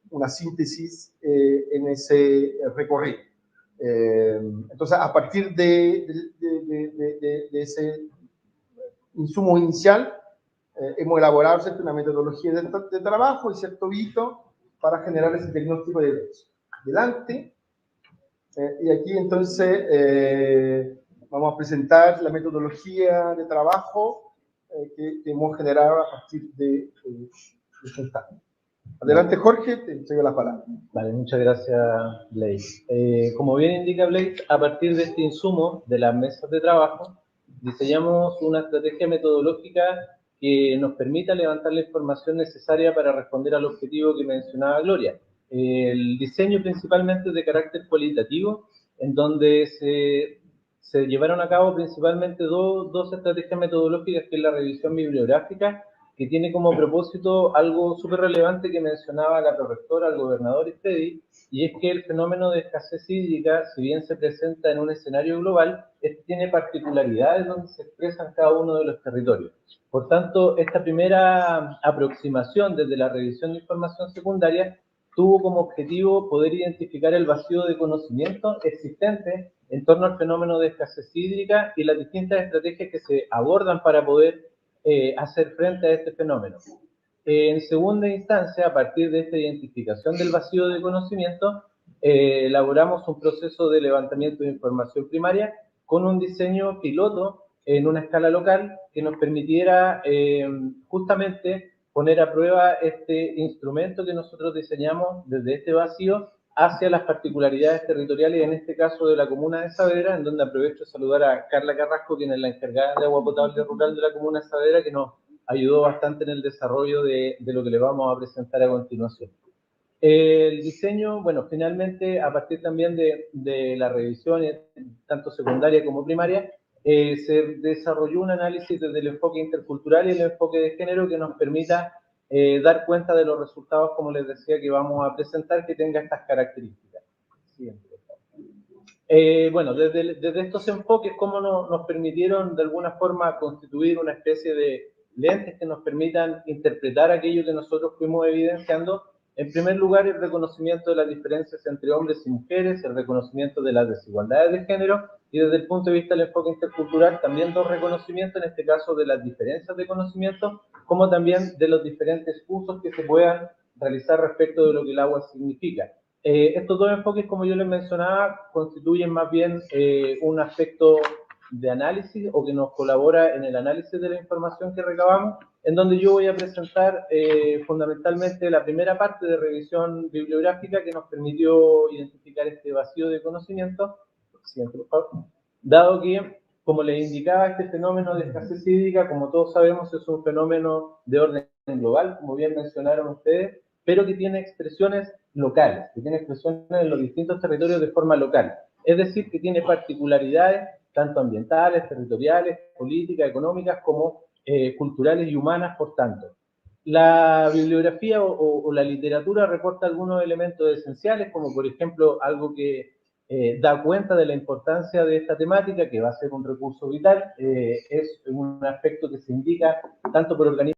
una síntesis en ese recorrido. Entonces, a partir de ese insumo inicial, hemos elaborado ¿cierto? Una metodología de trabajo y cierto hito para generar ese diagnóstico de derechos. Adelante. Y aquí entonces vamos a presentar la metodología de trabajo que hemos generado a partir de este instante. Adelante, Jorge, te entrego la palabra. Vale, muchas gracias, Blaise. Como bien indica Blaise, a partir de este insumo de las mesas de trabajo, diseñamos una estrategia metodológica que nos permita levantar la información necesaria para responder al objetivo que mencionaba Gloria. El diseño principalmente es de carácter cualitativo, en donde se llevaron a cabo principalmente dos estrategias metodológicas, que es la revisión bibliográfica, que tiene como propósito algo súper relevante que mencionaba la prorectora, el gobernador Estedi, y es que el fenómeno de escasez hídrica, si bien se presenta en un escenario global, este tiene particularidades donde se expresan cada uno de los territorios. Por tanto, esta primera aproximación desde la revisión de información secundaria tuvo como objetivo poder identificar el vacío de conocimiento existente en torno al fenómeno de escasez hídrica y las distintas estrategias que se abordan para poder hacer frente a este fenómeno. En segunda instancia, a partir de esta identificación del vacío de conocimiento, elaboramos un proceso de levantamiento de información primaria con un diseño piloto en una escala local que nos permitiera justamente poner a prueba este instrumento que nosotros diseñamos desde este vacío hacia las particularidades territoriales, en este caso de la comuna de Saavedra, en donde aprovecho de saludar a Carla Carrasco, quien es la encargada de agua potable rural de la comuna de Saavedra, que nos ayudó bastante en el desarrollo de lo que le vamos a presentar a continuación. El diseño, bueno, finalmente, a partir también de la revisión, tanto secundaria como primaria, se desarrolló un análisis desde el enfoque intercultural y el enfoque de género que nos permita dar cuenta de los resultados, como les decía, que vamos a presentar, que tenga estas características. Siguiente. Bueno, desde estos enfoques, cómo nos permitieron de alguna forma constituir una especie de lentes que nos permitan interpretar aquello que nosotros fuimos evidenciando. En primer lugar, el reconocimiento de las diferencias entre hombres y mujeres, el reconocimiento de las desigualdades de género, y desde el punto de vista del enfoque intercultural, también dos reconocimientos, en este caso de las diferencias de conocimiento, como también de los diferentes usos que se puedan realizar respecto de lo que el agua significa. Estos dos enfoques, como yo les mencionaba, constituyen más bien un aspecto de análisis o que nos colabora en el análisis de la información que recabamos, en donde yo voy a presentar fundamentalmente la primera parte de revisión bibliográfica que nos permitió identificar este vacío de conocimiento. Siguiente, por favor. Dado que, como les indicaba, este fenómeno de escasez hídrica, como todos sabemos, es un fenómeno de orden global, como bien mencionaron ustedes, pero que tiene expresiones locales, que tiene expresiones en los distintos territorios de forma local. Es decir, que tiene particularidades tanto ambientales, territoriales, políticas, económicas, como culturales y humanas, por tanto. La bibliografía o la literatura reporta algunos elementos esenciales, como por ejemplo algo que da cuenta de la importancia de esta temática, que va a ser un recurso vital, es un aspecto que se indica tanto por organismos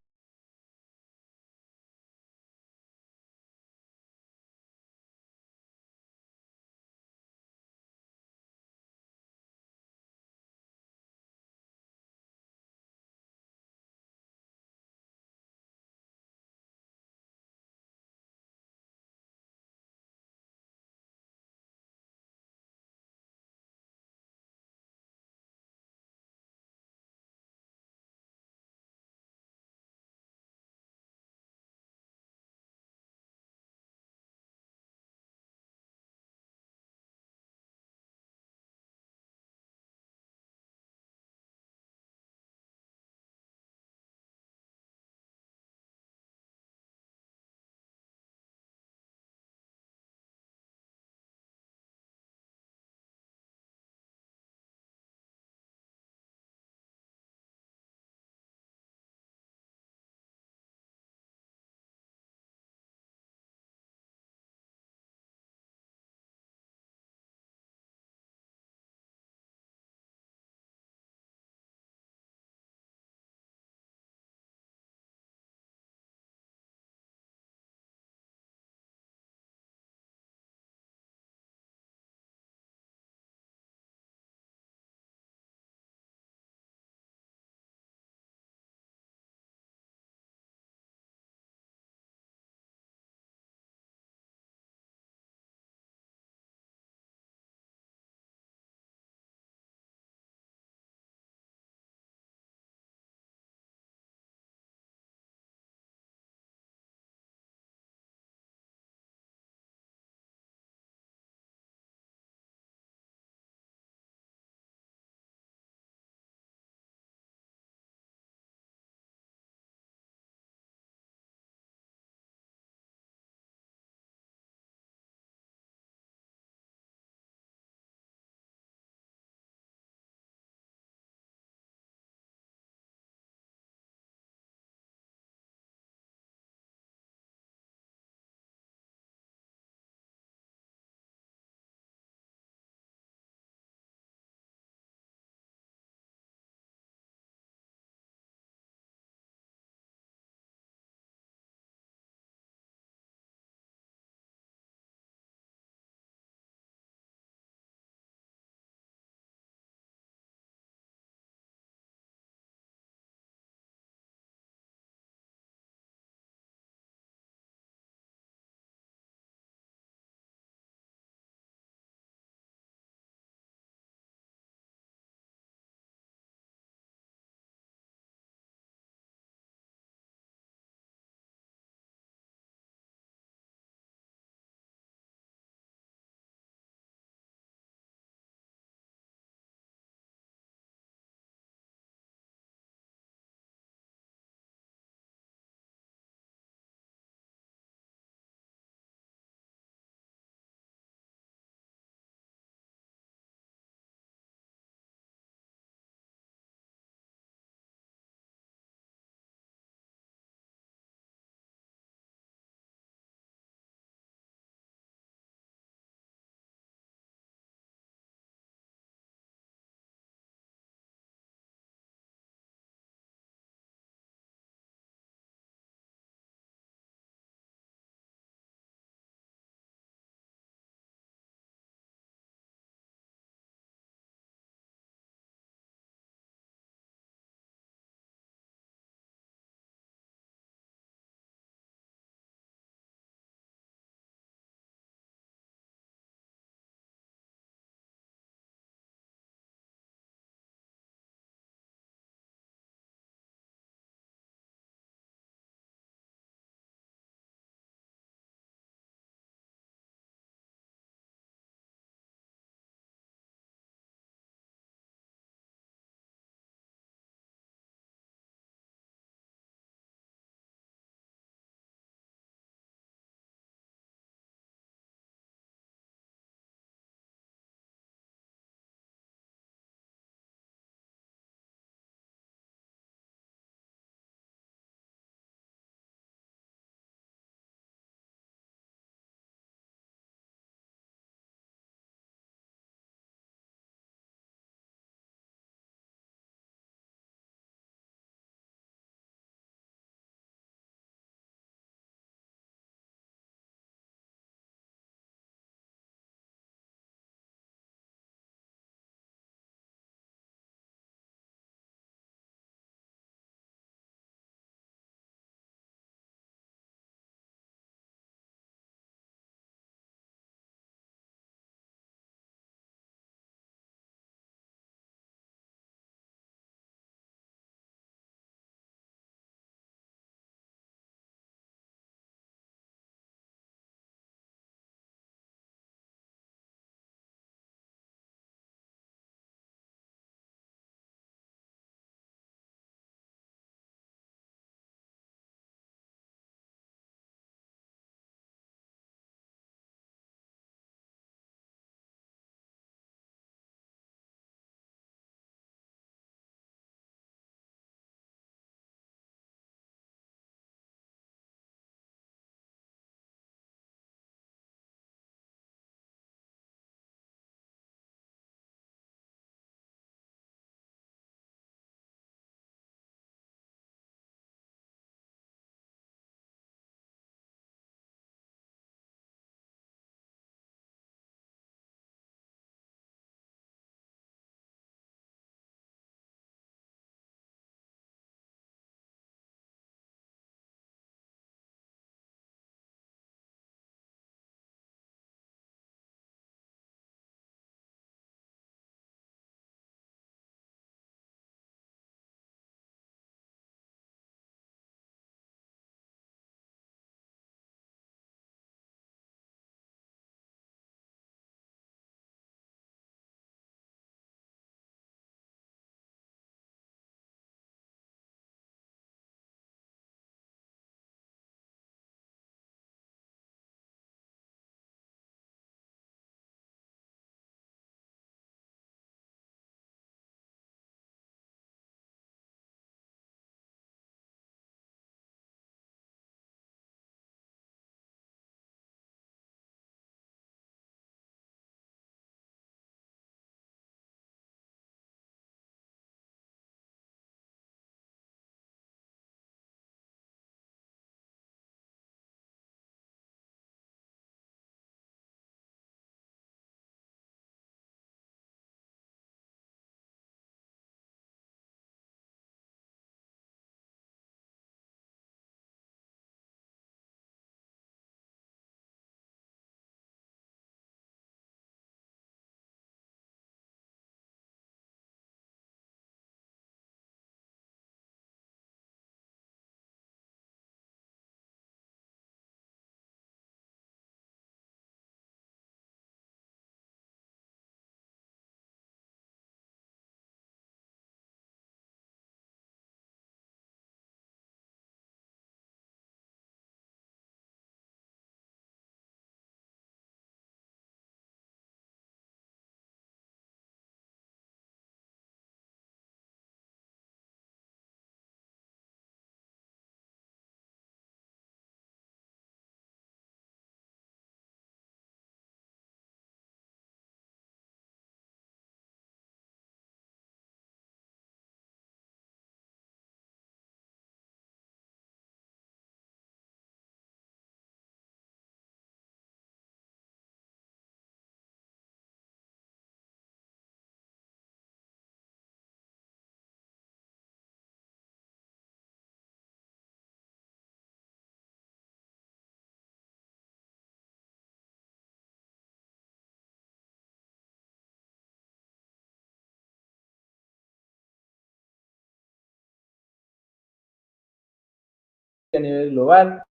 a nivel global,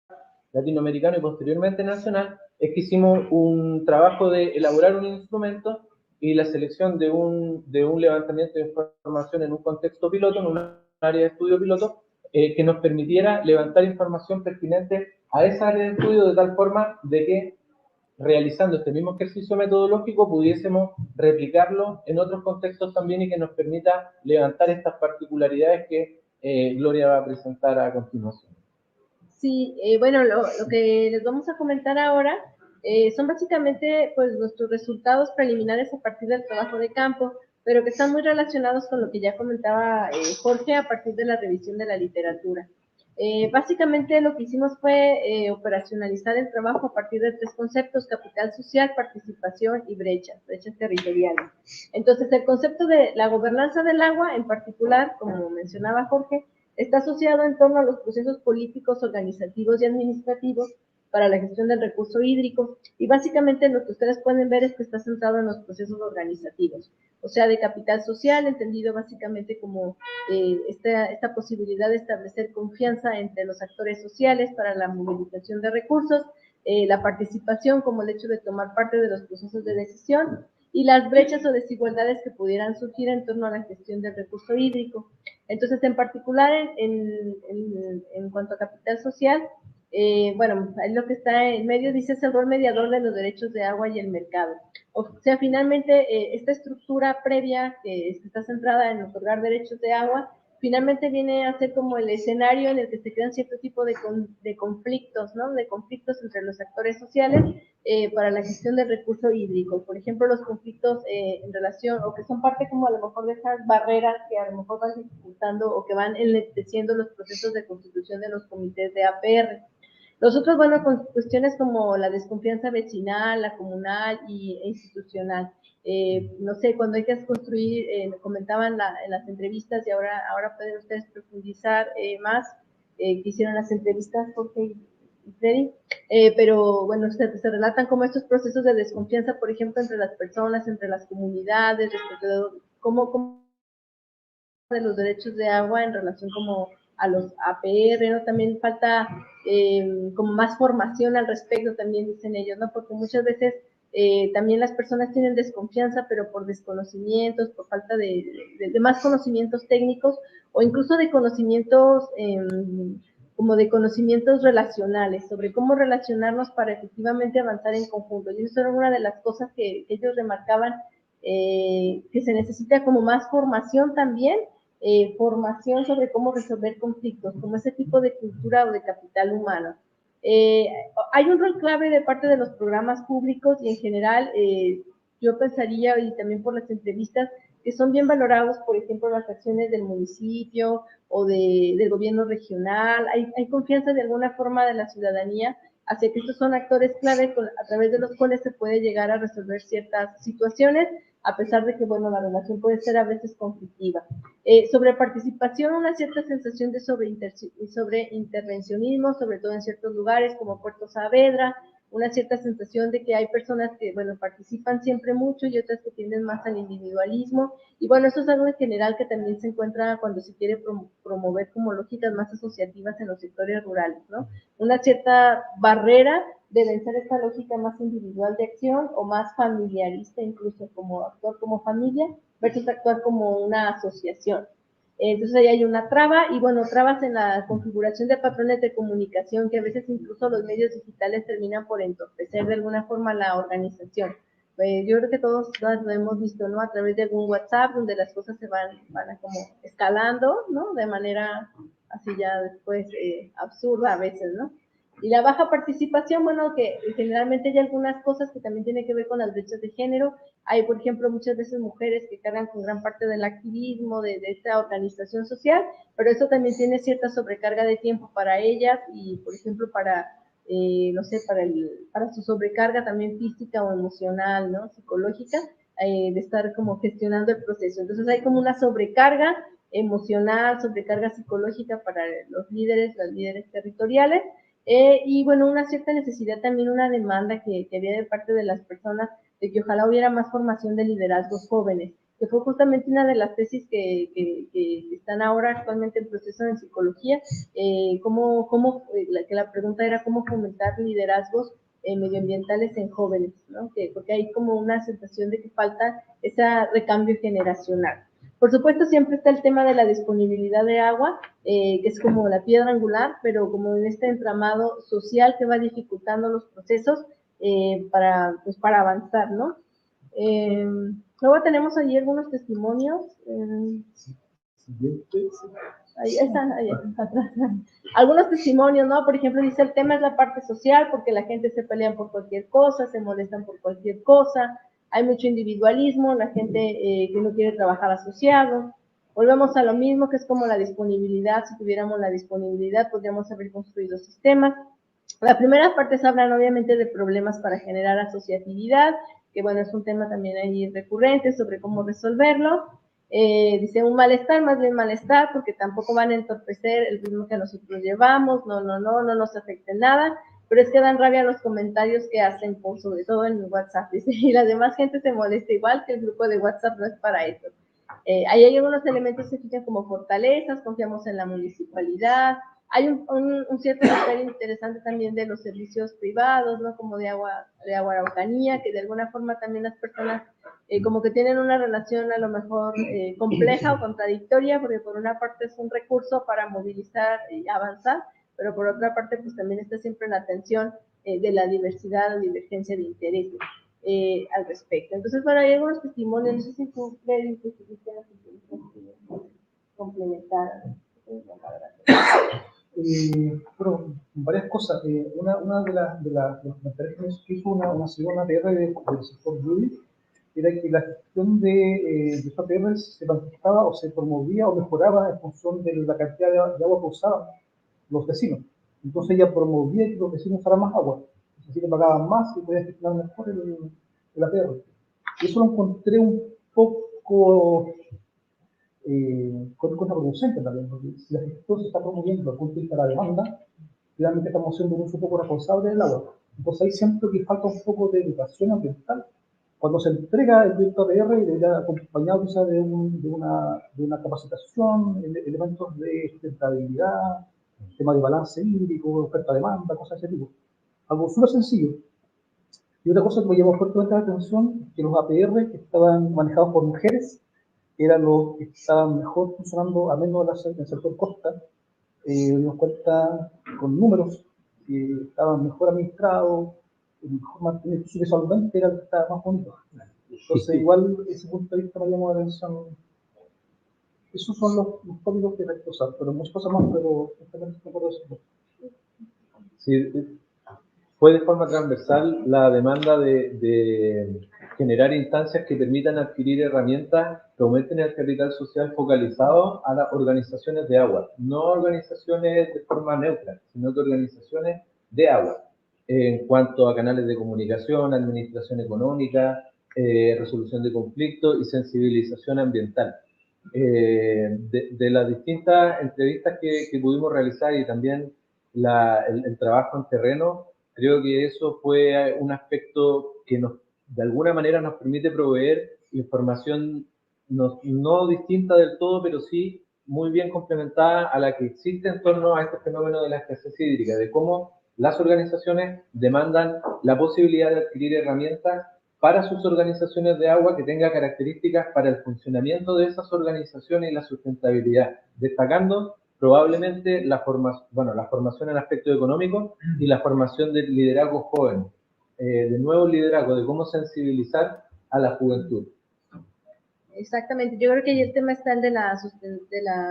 latinoamericano y posteriormente nacional, es que hicimos un trabajo de elaborar un instrumento y la selección de un levantamiento de información en un contexto piloto, en un área de estudio piloto, que nos permitiera levantar información pertinente a esa área de estudio de tal forma de que realizando este mismo ejercicio metodológico pudiésemos replicarlo en otros contextos también y que nos permita levantar estas particularidades que Gloria va a presentar a continuación. Sí, bueno, lo que les vamos a comentar ahora son básicamente pues nuestros resultados preliminares a partir del trabajo de campo, pero que están muy relacionados con lo que ya comentaba Jorge a partir de la revisión de la literatura. Básicamente lo que hicimos fue operacionalizar el trabajo a partir de 3 conceptos: capital social, participación y brechas territoriales. Entonces, el concepto de la gobernanza del agua en particular, como mencionaba Jorge, está asociado en torno a los procesos políticos, organizativos y administrativos para la gestión del recurso hídrico, y básicamente lo que ustedes pueden ver es que está centrado en los procesos organizativos, o sea, de capital social, entendido básicamente como esta posibilidad de establecer confianza entre los actores sociales para la movilización de recursos, la participación como el hecho de tomar parte de los procesos de decisión, y las brechas o desigualdades que pudieran surgir en torno a la gestión del recurso hídrico. Entonces, en particular, en cuanto a capital social, bueno, ahí lo que está en medio dice es el rol mediador de los derechos de agua y el mercado. O sea, finalmente, esta estructura previa que está centrada en otorgar derechos de agua, finalmente viene a ser como el escenario en el que se crean cierto tipo de conflictos, ¿no? De conflictos entre los actores sociales para la gestión del recurso hídrico. Por ejemplo, los conflictos en relación, o que son parte como a lo mejor de esas barreras que a lo mejor van dificultando o que van enlenteciendo los procesos de constitución de los comités de APR. Los otros, bueno, con cuestiones como la desconfianza vecinal, la comunal e institucional. No sé, cuando hay que construir, comentaban en las entrevistas, y ahora pueden ustedes profundizar más, que hicieron las entrevistas, Jorge y Freddy, pero bueno, se relatan como estos procesos de desconfianza, por ejemplo, entre las personas, entre las comunidades, respecto de cómo de los derechos de agua en relación como a los APR, ¿no? También falta como más formación al respecto, también dicen ellos, ¿no? Porque muchas veces también las personas tienen desconfianza, pero por desconocimientos, por falta de más conocimientos técnicos, o incluso de conocimientos como de conocimientos relacionales, sobre cómo relacionarnos para efectivamente avanzar en conjunto. Y eso era una de las cosas que ellos remarcaban, que se necesita como más formación también, formación sobre cómo resolver conflictos, como ese tipo de cultura o de capital humano. Hay un rol clave de parte de los programas públicos y en general yo pensaría, y también por las entrevistas, que son bien valorados, por ejemplo, las acciones del municipio o del gobierno regional. Hay confianza de alguna forma de la ciudadanía hacia que estos son actores clave a través de los cuales se puede llegar a resolver ciertas situaciones, a pesar de que, bueno, la relación puede ser a veces conflictiva. Sobre participación, una cierta sensación de sobre intervencionismo, sobre todo en ciertos lugares como Puerto Saavedra, una cierta sensación de que hay personas que, bueno, participan siempre mucho y otras que tienden más al individualismo. Y bueno, eso es algo en general que también se encuentra cuando se quiere promover como lógicas más asociativas en los sectores rurales, ¿no? Una cierta barrera de vencer esta lógica más individual de acción o más familiarista, incluso como actuar como familia versus actuar como una asociación. Entonces ahí hay una traba, y bueno, trabas en la configuración de patrones de comunicación que a veces incluso los medios digitales terminan por entorpecer de alguna forma la organización. Yo creo que todas lo hemos visto, ¿no? A través de algún WhatsApp, donde las cosas se van como escalando, ¿no? De manera así ya después absurda a veces, ¿no? Y la baja participación, bueno, que generalmente hay algunas cosas que también tienen que ver con las brechas de género. Hay, por ejemplo, muchas veces mujeres que cargan con gran parte del activismo, de esta organización social, pero eso también tiene cierta sobrecarga de tiempo para ellas y, por ejemplo, para, no sé, para su sobrecarga también física o emocional, ¿no? Psicológica, de estar como gestionando el proceso. Entonces hay como una sobrecarga emocional, sobrecarga psicológica para los líderes, las líderes territoriales, y bueno, una cierta necesidad también, una demanda que había de parte de las personas de que ojalá hubiera más formación de liderazgos jóvenes. que fue justamente una de las tesis que están ahora actualmente en proceso en psicología, que la pregunta era cómo fomentar liderazgos medioambientales en jóvenes, ¿no? Porque hay como una sensación de que falta ese recambio generacional. Por supuesto, siempre está el tema de la disponibilidad de agua, que es como la piedra angular, pero como en este entramado social que va dificultando los procesos para avanzar, ¿no? Luego tenemos ahí algunos testimonios. Ahí están, atrás. Algunos testimonios, ¿no? Por ejemplo, dice, el tema es la parte social, porque la gente se pelea por cualquier cosa, se molestan por cualquier cosa, hay mucho individualismo, la gente que no quiere trabajar asociado. Volvemos a lo mismo, que es como la disponibilidad. Si tuviéramos la disponibilidad, podríamos haber construido sistemas. La primera parte se hablan obviamente de problemas para generar asociatividad, que bueno, es un tema también ahí recurrente sobre cómo resolverlo. Dice un malestar, más bien malestar, porque tampoco van a entorpecer el ritmo que nosotros llevamos, no nos afecte nada, pero es que dan rabia los comentarios que hacen, sobre todo en WhatsApp, dice, y la demás gente se molesta igual, que el grupo de WhatsApp no es para eso. Ahí hay algunos elementos que se fijan como fortalezas, confiamos en la municipalidad. Hay un cierto nivel interesante también de los servicios privados, ¿no? Como de agua araucanía, que de alguna forma también las personas como que tienen una relación a lo mejor compleja o contradictoria, porque por una parte es un recurso para movilizar y avanzar, pero por otra parte pues también está siempre la atención de la diversidad o divergencia de intereses al respecto. Entonces, bueno, hay algunos testimonios, no sé si tú, Freddy, quisieras complementar. Bueno, varias cosas. Una de los comentarios que hizo una señora PR del sector Judy era que la gestión de esta PR se planificaba o se promovía o mejoraba en función de la cantidad de agua que usaban los vecinos. Entonces ella promovía que los vecinos usaran más agua, así que pagaban más y podían gestionar mejor el APR. Y eso lo encontré un poco contraproducente también, porque si la gestión se está promoviendo desde el punto de vista de la demanda, realmente estamos haciendo un uso un poco responsable del agua. Entonces ahí siento que falta un poco de educación ambiental. Cuando se entrega el proyecto APR, debería acompañado quizás de una capacitación, elementos de sustentabilidad, tema de balance hídrico, oferta-demanda, cosas de ese tipo. Algo súper sencillo. Y otra cosa que me llamó fuertemente la atención, que los APR que estaban manejados por mujeres eran los que estaban mejor funcionando, al menos en el sector costa. Nos cuenta con números que estaban mejor administrados, mejor mantenido, su solvente era el que estaba más bonito. Entonces, igual, ese punto de vista me llamó la atención. Esos son los tópicos que hay que usar, pero muchas cosas más, pero justamente no puedo decirlo. Sí, fue de forma transversal la demanda de generar instancias que permitan adquirir herramientas que aumenten el capital social focalizado a las organizaciones de agua, no organizaciones de forma neutra, sino que organizaciones de agua, en cuanto a canales de comunicación, administración económica, resolución de conflictos y sensibilización ambiental. De las distintas entrevistas que pudimos realizar y también el trabajo en terreno, creo que eso fue un aspecto que de alguna manera nos permite proveer información no distinta del todo, pero sí muy bien complementada a la que existe en torno a este fenómeno de la escasez hídrica, de cómo las organizaciones demandan la posibilidad de adquirir herramientas para sus organizaciones de agua que tenga características para el funcionamiento de esas organizaciones y la sustentabilidad, destacando probablemente la formación en aspecto económico y la formación del liderazgo joven, de nuevo liderazgo, de cómo sensibilizar a la juventud. Exactamente, yo creo que ahí el tema está el de la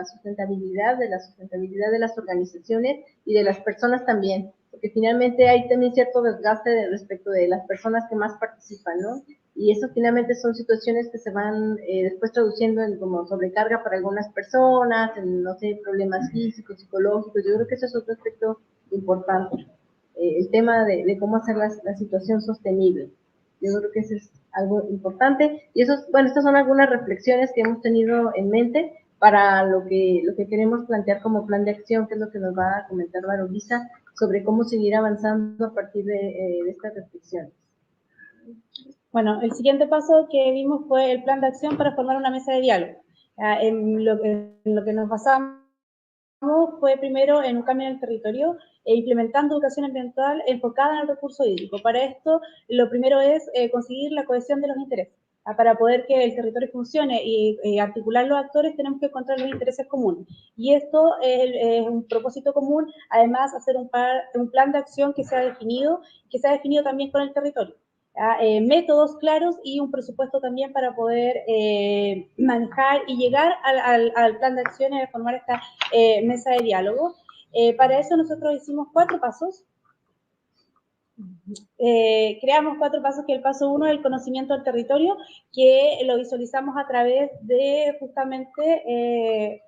sustentabilidad de las organizaciones y de las personas también, porque finalmente hay también cierto desgaste respecto de las personas que más participan, ¿no? Y eso finalmente son situaciones que se van después traduciendo en como sobrecarga para algunas personas, en, no sé, problemas físicos, psicológicos. Yo creo que eso es otro aspecto importante, el tema de cómo hacer la situación sostenible. Yo creo que eso es algo importante. Y estas son algunas reflexiones que hemos tenido en mente para lo que queremos plantear como plan de acción, que es lo que nos va a comentar Barolisa, sobre cómo seguir avanzando a partir de estas reflexiones. Bueno, el siguiente paso que vimos fue el plan de acción para formar una mesa de diálogo. En lo que nos basamos fue primero en un cambio en el territorio e implementando educación ambiental enfocada en el recurso hídrico. Para esto, lo primero es conseguir la cohesión de los intereses. Para poder que el territorio funcione y articular los actores, tenemos que encontrar los intereses comunes. Y esto es un propósito común, además hacer un plan de acción que sea definido también con el territorio. Métodos claros y un presupuesto también para poder manejar y llegar al plan de acciones de formar esta mesa de diálogo. Para eso nosotros hicimos 4 pasos. Creamos 4 pasos, que el paso 1 es el conocimiento del territorio, que lo visualizamos a través de justamente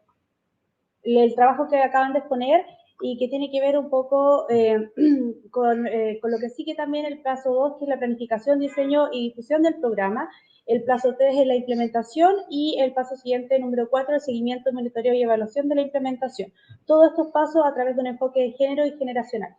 el trabajo que acaban de exponer y que tiene que ver un poco con lo que sigue también el paso 2, que es la planificación, diseño y difusión del programa. El paso 3 es la implementación y el paso siguiente, número 4, el seguimiento, monitoreo y evaluación de la implementación. Todos estos pasos a través de un enfoque de género y generacional.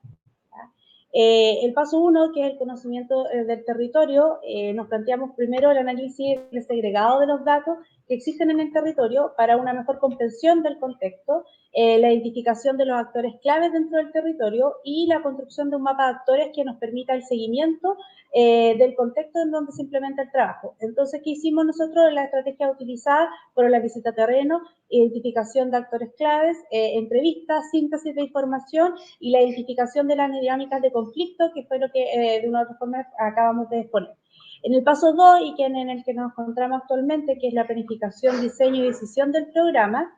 El paso 1, que es el conocimiento del territorio, nos planteamos primero el análisis segregado de los datos que existen en el territorio para una mejor comprensión del contexto, la identificación de los actores claves dentro del territorio y la construcción de un mapa de actores que nos permita el seguimiento del contexto en donde se implementa el trabajo. Entonces, ¿qué hicimos nosotros? La estrategia utilizada por la visita a terreno, identificación de actores claves, entrevistas, síntesis de información y la identificación de las dinámicas de conflicto, que fue lo que de una u otra forma acabamos de exponer. En el paso 2, y que en el que nos encontramos actualmente, que es la planificación, diseño y decisión del programa,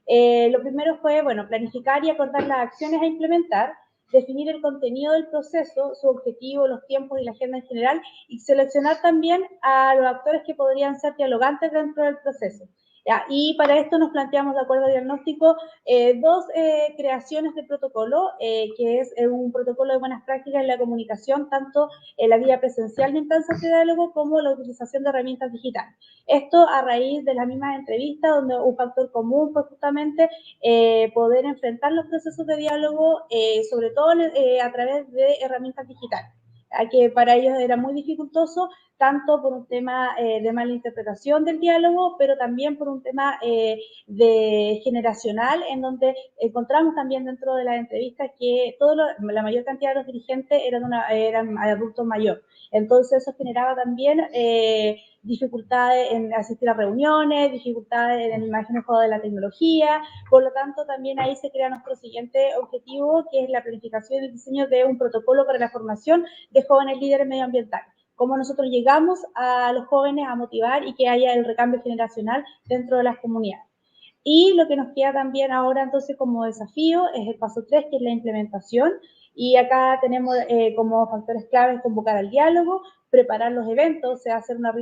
lo primero fue, bueno, planificar y acordar las acciones a implementar, definir el contenido del proceso, su objetivo, los tiempos y la agenda en general, y seleccionar también a los actores que podrían ser dialogantes dentro del proceso. ¿Ya? Y para esto nos planteamos, de acuerdo al diagnóstico, 2 creaciones de protocolo, que es un protocolo de buenas prácticas en la comunicación, tanto en la vía presencial de instancias de diálogo como la utilización de herramientas digitales. Esto a raíz de las mismas entrevistas, donde un factor común fue justamente poder enfrentar los procesos de diálogo, sobre todo a través de herramientas digitales, que para ellos era muy dificultoso, tanto por un tema de mala interpretación del diálogo, pero también por un tema de generacional, en donde encontramos también dentro de las entrevistas que la mayor cantidad de los dirigentes eran adultos mayores. Entonces eso generaba también dificultades en asistir a reuniones, dificultades en el manejo de la tecnología. Por lo tanto, también ahí se crea nuestro siguiente objetivo, que es la planificación y el diseño de un protocolo para la formación de jóvenes líderes medioambientales. Cómo nosotros llegamos a los jóvenes a motivar y que haya el recambio generacional dentro de las comunidades. Y lo que nos queda también ahora entonces como desafío es el paso 3, que es la implementación. Y acá tenemos como factores claves convocar al diálogo, preparar los eventos, o sea, hacer una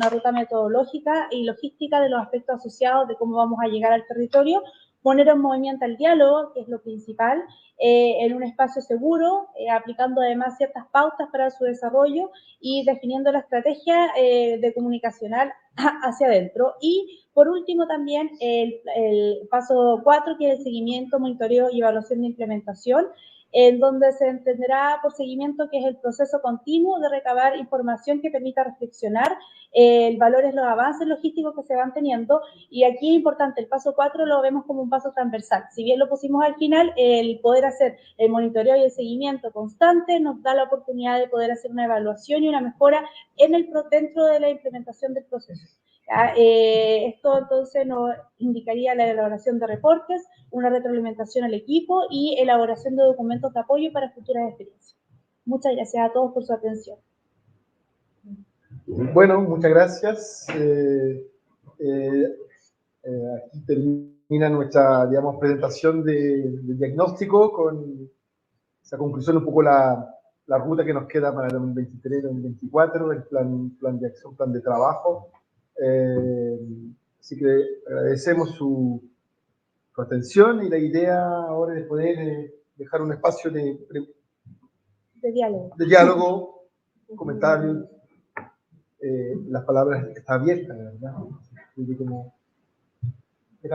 ruta metodológica y logística de los aspectos asociados de cómo vamos a llegar al territorio, poner en movimiento el diálogo, que es lo principal, en un espacio seguro, aplicando además ciertas pautas para su desarrollo y definiendo la estrategia de comunicacional hacia adentro. Y por último también el paso 4, que es el seguimiento, monitoreo y evaluación de implementación, en donde se entenderá por seguimiento que es el proceso continuo de recabar información que permita reflexionar valores, los avances logísticos que se van teniendo. Y aquí es importante, el paso 4 lo vemos como un paso transversal. Si bien lo pusimos al final, el poder hacer el monitoreo y el seguimiento constante nos da la oportunidad de poder hacer una evaluación y una mejora dentro de la implementación del proceso. Esto entonces nos indicaría la elaboración de reportes, una retroalimentación al equipo y elaboración de documentos de apoyo para futuras experiencias. Muchas gracias a todos por su atención. Bueno, muchas gracias. Aquí termina nuestra, digamos, presentación de diagnóstico con esa conclusión, un poco la ruta que nos queda para el 2023, 2024, el plan de acción, plan de trabajo. Así que agradecemos su atención y la idea ahora es poder dejar un espacio de diálogo, comentarios. Las palabras están abiertas, ¿verdad? Como... Que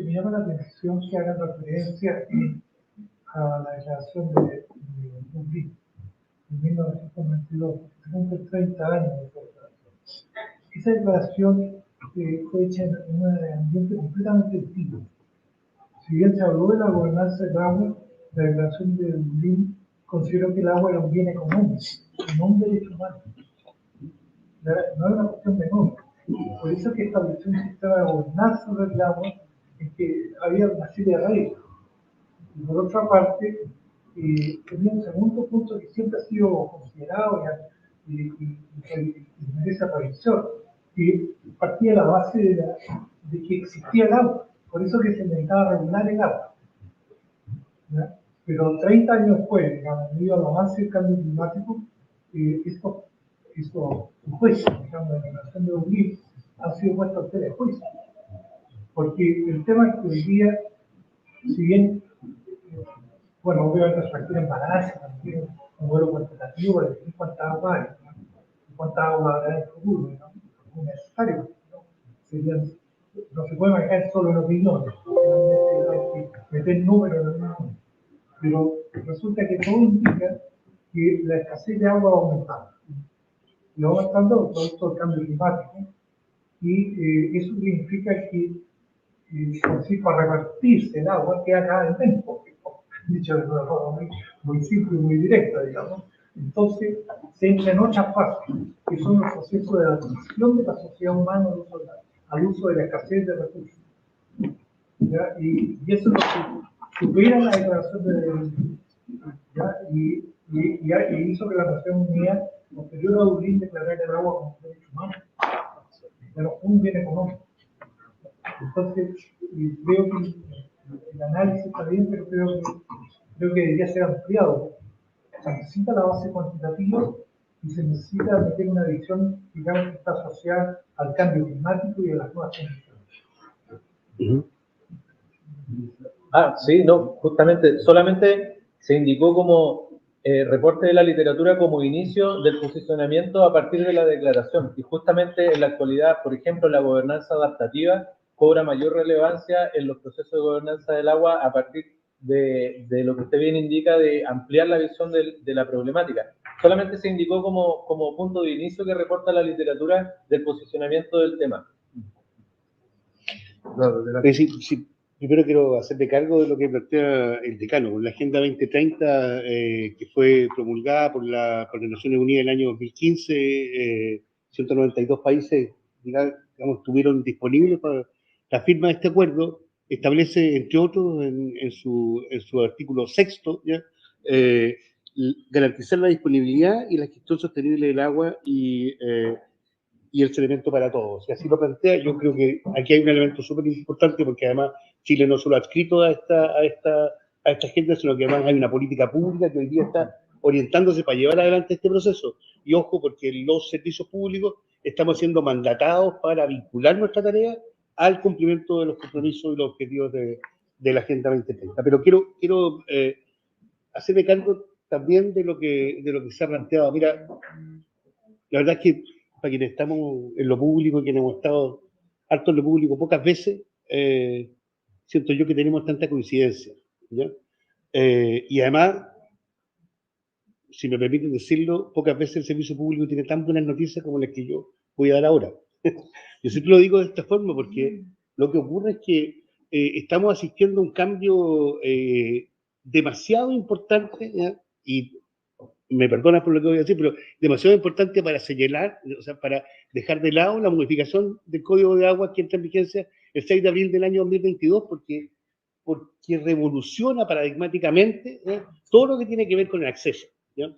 me llama la atención que hagan referencia a la declaración de Dublín. en 1992, se cumplen 30 años de esa declaración. Esa declaración fue hecha en un ambiente completamente distinto. Si bien se habló de la gobernanza del agua, la declaración de Dublín consideró que el agua era un bien económico, no un derecho humano. No era una cuestión menor. Por eso que estableció un sistema de gobernanza del agua en que había una serie de reglas. Y por otra parte, tenía un segundo punto que siempre ha sido considerado y merece aparición, que partía de la base de que existía el agua. Por eso que se intentaba regular el agua. ¿Ya? Pero 30 años después, digamos, debido al avance del cambio climático, estos juicios, digamos, de la Declaración de Dublín, han sido puestos en tela de juicio. Porque el tema es que hoy día, si bien, bueno, obviamente se requiere balance, también un vuelo cuantitativo para definir cuánta agua hay, ¿no? Y cuánta agua habrá en el futuro, ¿no? Es necesario, ¿no? No se puede manejar solo en opiniones, hay que meter números en el número. Pero resulta que todo indica que la escasez de agua va aumentando. Y va aumentando producto del cambio climático. Y eso significa que para repartirse el agua queda cada vez menos, dicho de una forma muy simple y muy directa, digamos. Entonces, se entra en otras fases, que son los procesos de adaptación de la sociedad humana al uso de la escasez de recursos. ¿Ya? Y eso es lo que supera la declaración de ¿ya? Y hizo que la Nación Unida, posterior a Dublín, declarara el agua como un derecho humano, pero un bien económico. Entonces, creo que el análisis está bien, pero creo que debería ser ampliado. Se necesita la base cuantitativa y se necesita meter una visión, digamos, que está asociada al cambio climático y a las nuevas condiciones. Sí, no, justamente, solamente se indicó como reporte de la literatura como inicio del posicionamiento a partir de la declaración. Y justamente en la actualidad, por ejemplo, la gobernanza adaptativa cobra mayor relevancia en los procesos de gobernanza del agua a partir de lo que usted bien indica, de ampliar la visión de la problemática. Solamente se indicó como punto de inicio que reporta la literatura del posicionamiento del tema. Sí, primero quiero hacerme cargo de lo que plantea el decano. La Agenda 2030, que fue promulgada por las Naciones Unidas en el año 2015, 192 países, digamos, tuvieron disponibles para la firma de este acuerdo, establece, entre otros, en su artículo 6, ¿ya? Garantizar la disponibilidad y la gestión sostenible del agua y el saneamiento para todos. Y así lo plantea. Yo creo que aquí hay un elemento súper importante porque además Chile no solo ha adscrito a esta agenda, sino que además hay una política pública que hoy día está orientándose para llevar adelante este proceso. Y ojo, porque los servicios públicos estamos siendo mandatados para vincular nuestra tarea al cumplimiento de los compromisos y los objetivos de la Agenda 2030. Pero quiero hacerme cargo también de lo que se ha planteado. Mira, la verdad es que para quienes estamos en lo público, quienes hemos estado harto en lo público pocas veces, siento yo que tenemos tanta coincidencia, ¿ya? Y además, si me permiten decirlo, pocas veces el servicio público tiene tan buenas noticias como las que yo voy a dar ahora. Yo siempre lo digo de esta forma porque lo que ocurre es que estamos asistiendo a un cambio demasiado importante, ¿ya? Y me perdonas por lo que voy a decir, pero demasiado importante para señalar, o sea, para dejar de lado la modificación del Código de Aguas que entra en vigencia el 6 de abril del año 2022, porque revoluciona paradigmáticamente todo lo que tiene que ver con el acceso, ¿ya?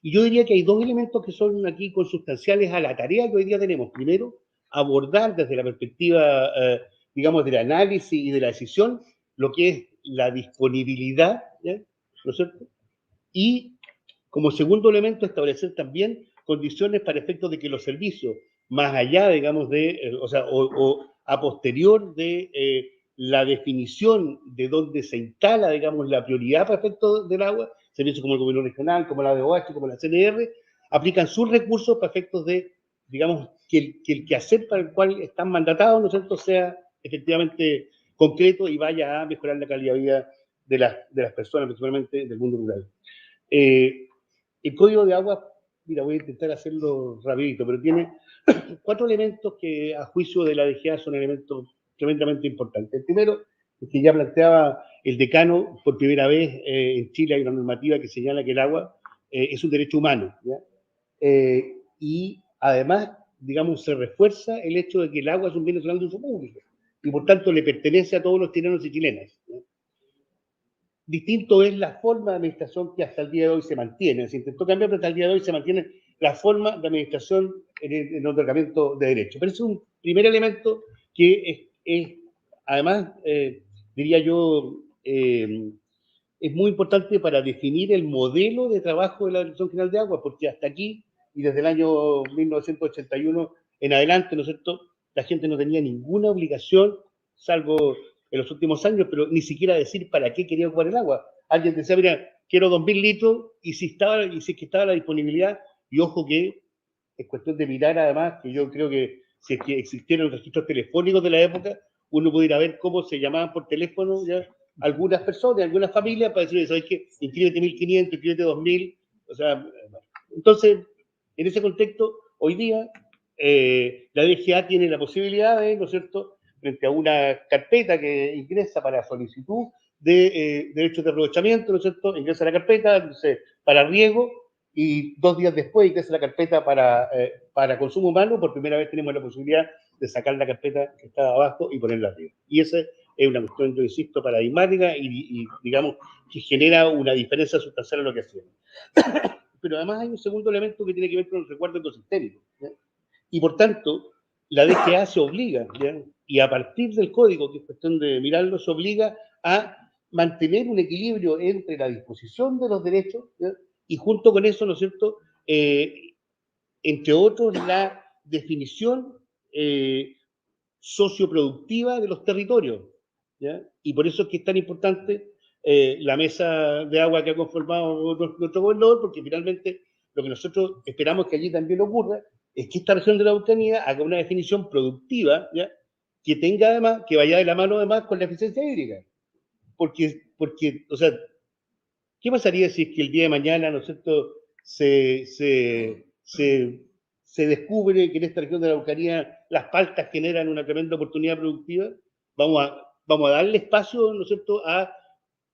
Y yo diría que hay dos elementos que son aquí consustanciales a la tarea que hoy día tenemos. Primero, abordar desde la perspectiva, digamos, del análisis y de la decisión, lo que es la disponibilidad, ¿ya? ¿No es cierto? Y como segundo elemento, establecer también condiciones para efectos de que los servicios, más allá, digamos, o a posterior de la definición de dónde se instala, digamos, la prioridad para efectos del agua, servicios como el gobierno regional, como la DOH, como la CNR, aplican sus recursos para efectos de, digamos, que el quehacer para el cual están mandatados, ¿no es cierto?, sea efectivamente concreto y vaya a mejorar la calidad de vida de las personas, principalmente del mundo rural. El Código de Agua, mira, voy a intentar hacerlo rapidito, pero tiene 4 elementos que a juicio de la DGA son elementos tremendamente importantes. El primero es que ya planteaba el decano, por primera vez en Chile hay una normativa que señala que el agua es un derecho humano, ¿ya? Y además, digamos, se refuerza el hecho de que el agua es un bien nacional de uso público y por tanto le pertenece a todos los chilenos y chilenas, ¿ya? Distinto es la forma de administración que hasta el día de hoy se mantiene. Se intentó cambiar, pero hasta el día de hoy se mantiene la forma de administración en el otorgamiento de derechos. Pero es un primer elemento que además, diría yo, es muy importante para definir el modelo de trabajo de la Dirección General de Agua, porque hasta aquí, y desde el año 1981 en adelante, ¿no es cierto?, la gente no tenía ninguna obligación, salvo en los últimos años, pero ni siquiera decir para qué quería ocupar el agua. Alguien decía, mira, quiero 2.000 litros, y si es que estaba la disponibilidad, y ojo que es cuestión de mirar además, que yo creo que si es que existieran los registros telefónicos de la época, uno pudiera ver cómo se llamaban por teléfono ya algunas personas, algunas familias, para decirle, ¿sabes qué? Inscríbete 1.500, inscríbete 2.000, o sea, entonces, en ese contexto, hoy día, la DGA tiene la posibilidad de, ¿no es cierto?, frente a una carpeta que ingresa para solicitud de derechos de aprovechamiento, ¿no es cierto?, ingresa la carpeta, entonces, para riego, y 2 días después ingresa la carpeta para consumo humano. Por primera vez tenemos la posibilidad de sacar la carpeta que estaba abajo y ponerla arriba. Y esa es una cuestión, yo insisto, paradigmática y digamos, que genera una diferencia sustancial en lo que hacemos. Pero además hay un segundo elemento que tiene que ver con el resguardo ecosistémico, ¿ya? Y por tanto, la DGA se obliga, ¿ya?, y a partir del código, que es cuestión de mirarlo, se obliga a mantener un equilibrio entre la disposición de los derechos, ¿ya?, y junto con eso, ¿no es cierto?, entre otros, la definición socioproductiva de los territorios, ¿ya? Y por eso es que es tan importante la mesa de agua que ha conformado nuestro gobernador, porque finalmente lo que nosotros esperamos que allí también ocurra es que esta región de la Araucanía haga una definición productiva, ¿ya?, que tenga además, que vaya de la mano además con la eficiencia hídrica. Porque, o sea, ¿qué pasaría si es que el día de mañana, ¿no es cierto?, se descubre que en esta región de la Araucanía las paltas generan una tremenda oportunidad productiva? Vamos a darle espacio, ¿no es cierto?, a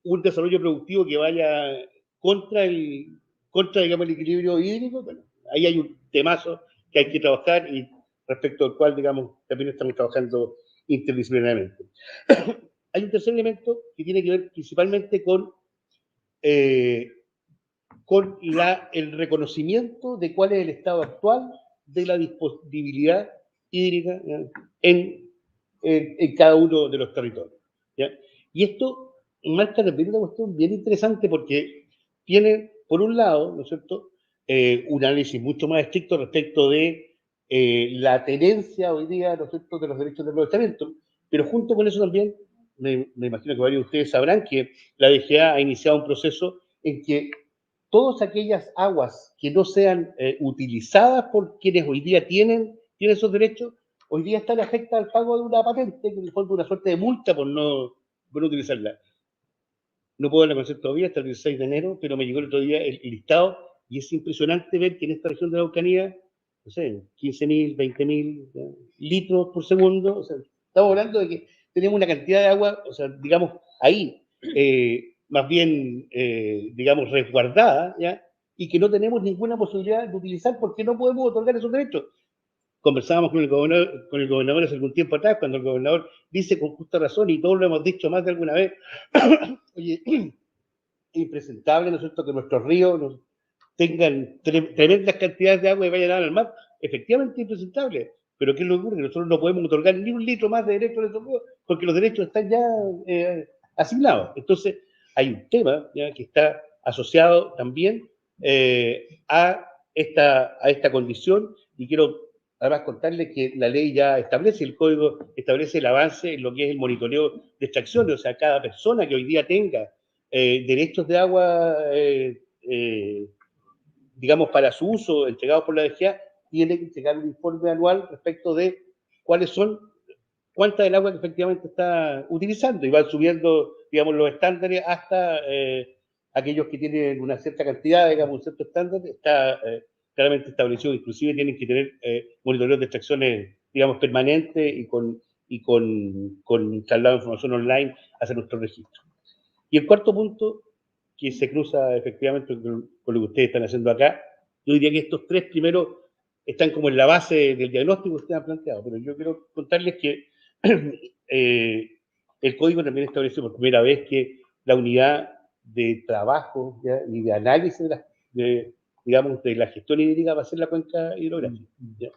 un desarrollo productivo que vaya contra, digamos, el equilibrio hídrico. Bueno, ahí hay un temazo que hay que trabajar y respecto al cual, digamos, también estamos trabajando interdisciplinariamente. Hay un tercer elemento que tiene que ver principalmente con el reconocimiento de cuál es el estado actual de la disponibilidad hídrica, ¿ya?, en cada uno de los territorios, ¿ya? Y esto marca también una cuestión bien interesante porque tiene, por un lado, ¿no es cierto?, un análisis mucho más estricto respecto de la tenencia hoy día, ¿no es cierto?, de los derechos de aprovechamiento, pero junto con eso también, me imagino que varios de ustedes sabrán que la DGA ha iniciado un proceso en que todas aquellas aguas que no sean utilizadas por quienes hoy día tienen esos derechos, hoy día están afectadas al pago de una patente, que en el fondo es una suerte de multa por no utilizarla. No puedo hablar con eso todavía hasta el 16 de enero, pero me llegó el otro día el listado y es impresionante ver que en esta región de la Araucanía, no sé, 15.000, 20.000 litros por segundo. O sea, estamos hablando de que tenemos una cantidad de agua, o sea, digamos, ahí, más bien, digamos, resguardada, ¿ya?, y que no tenemos ninguna posibilidad de utilizar porque no podemos otorgar esos derechos. Conversábamos con el gobernador hace algún tiempo atrás, cuando el gobernador dice con justa razón, y todos lo hemos dicho más de alguna vez, oye, es impresentable, ¿no es cierto?, que nuestros ríos tengan tremendas cantidades de agua y vayan a dar al mar. Efectivamente impresentable, pero ¿qué es lo que ocurre? Que nosotros no podemos otorgar ni un litro más de derechos de esos ríos porque los derechos están ya asignados. Entonces, hay un tema, ¿ya?, que está asociado también a esta condición, y quiero además contarles que la ley ya establece, el código establece el avance en lo que es el monitoreo de extracciones. O sea, cada persona que hoy día tenga derechos de agua, digamos, para su uso, entregados por la DGA, tiene que entregar un informe anual respecto de cuánta del agua que efectivamente está utilizando, y van subiendo, digamos, los estándares aquellos que tienen una cierta cantidad, digamos, un cierto estándar, está claramente establecido. Inclusive tienen que tener monitoreos de extracciones, digamos, permanentes y con traslado de información online hacia nuestro registro. Y el cuarto punto, que se cruza efectivamente con lo que ustedes están haciendo acá, yo diría que estos tres primeros están como en la base del diagnóstico que ustedes han planteado, pero yo quiero contarles que el código también establece por primera vez que la unidad de trabajo, ¿ya?, y de análisis digamos, de la gestión hídrica va a ser la cuenca hidrográfica, ¿ya?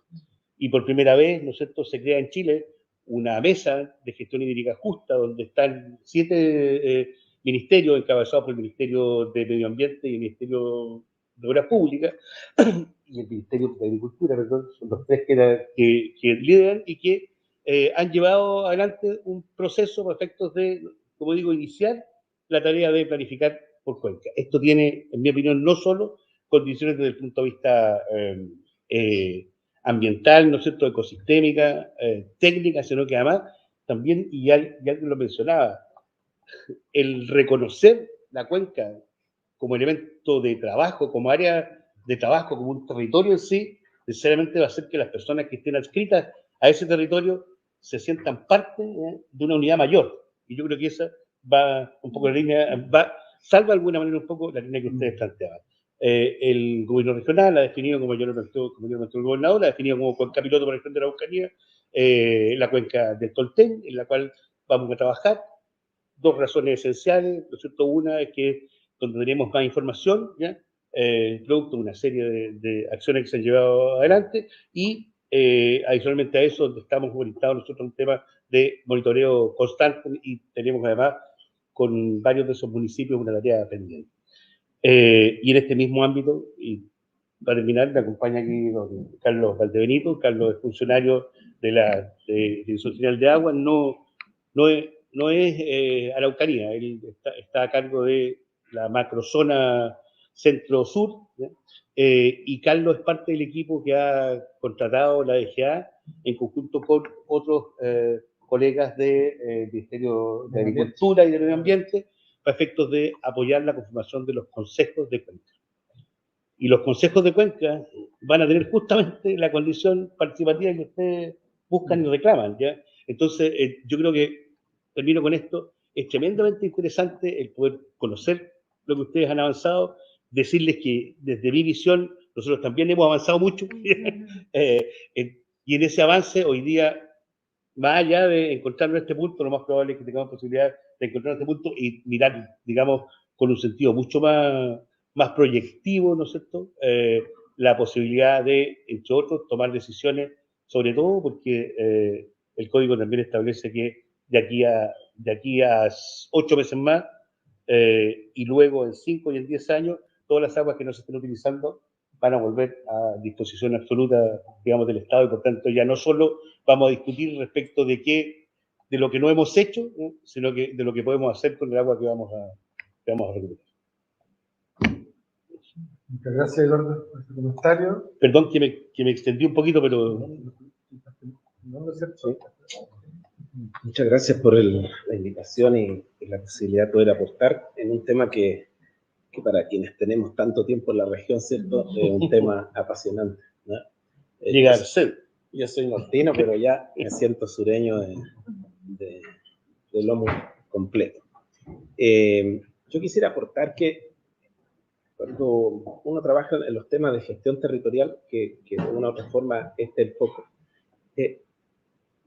Y por primera vez, ¿no es cierto?, se crea en Chile una mesa de gestión hídrica justa, donde están 7 ministerios encabezados por el Ministerio de Medio Ambiente y el Ministerio de Obras Públicas y el Ministerio de Agricultura, perdón, son los tres que lideran y que han llevado adelante un proceso para efectos de, como digo, iniciar la tarea de planificar por cuenca. Esto tiene, en mi opinión, no solo condiciones desde el punto de vista ambiental, ¿no es cierto?, ecosistémica, técnica, sino que además también, y alguien lo mencionaba, el reconocer la cuenca como elemento de trabajo, como área de trabajo, como un territorio en sí, necesariamente va a hacer que las personas que estén adscritas a ese territorio se sientan parte de una unidad mayor. Y yo creo que esa va un poco en la línea, salva de alguna manera un poco la línea que ustedes planteaban. El gobierno regional ha definido, como yo lo planteó el gobernador, ha definido como cuenca piloto para el frente de la Araucanía, la cuenca del Tolten, en la cual vamos a trabajar. Dos razones esenciales, ¿no es cierto? Una es que donde tenemos más información, ¿ya?, producto de una serie de acciones que se han llevado adelante, y adicionalmente a eso, donde estamos orientados nosotros a un tema de monitoreo constante, y tenemos además con varios de esos municipios una tarea pendiente. Y en este mismo ámbito, y para terminar, me acompaña aquí don Carlos Valdebenito. Carlos es funcionario de la Dirección General de Agua, no es Araucanía, él está a cargo de la macrozona centro-sur, y Carlos es parte del equipo que ha contratado la DGA en conjunto con otros colegas del Ministerio de Agricultura y de Medio Ambiente para efectos de apoyar la conformación de los consejos de cuenca. Y los consejos de cuenca van a tener justamente la condición participativa que ustedes buscan y reclaman, ¿ya? Entonces, yo creo que, termino con esto, es tremendamente interesante el poder conocer lo que ustedes han avanzado, decirles que desde mi visión nosotros también hemos avanzado mucho, y en ese avance hoy día, más allá de encontrarnos en este punto, lo más probable es que tengamos posibilidad de encontrarnos en este punto y mirar, digamos, con un sentido mucho más proyectivo, ¿no es cierto?, la posibilidad de, entre otros, tomar decisiones, sobre todo porque el código también establece que de aquí a 8 meses más, y luego en 5 y en 10 años, todas las aguas que no se estén utilizando van a volver a disposición absoluta, digamos, del Estado, y por tanto ya no solo vamos a discutir respecto de lo que no hemos hecho, ¿no?, sino que de lo que podemos hacer con el agua que vamos a recuperar. Muchas gracias, Eduardo, por este comentario. Perdón que me extendí un poquito, pero... Muchas gracias por la invitación y la posibilidad de poder aportar en un tema que para quienes tenemos tanto tiempo en la región, ¿cierto?, es un tema apasionante, ¿no? Llega al ser. Yo soy nortino, pero ya me siento sureño de lomo completo. Yo quisiera aportar que cuando uno trabaja en los temas de gestión territorial, que de una u otra forma el foco,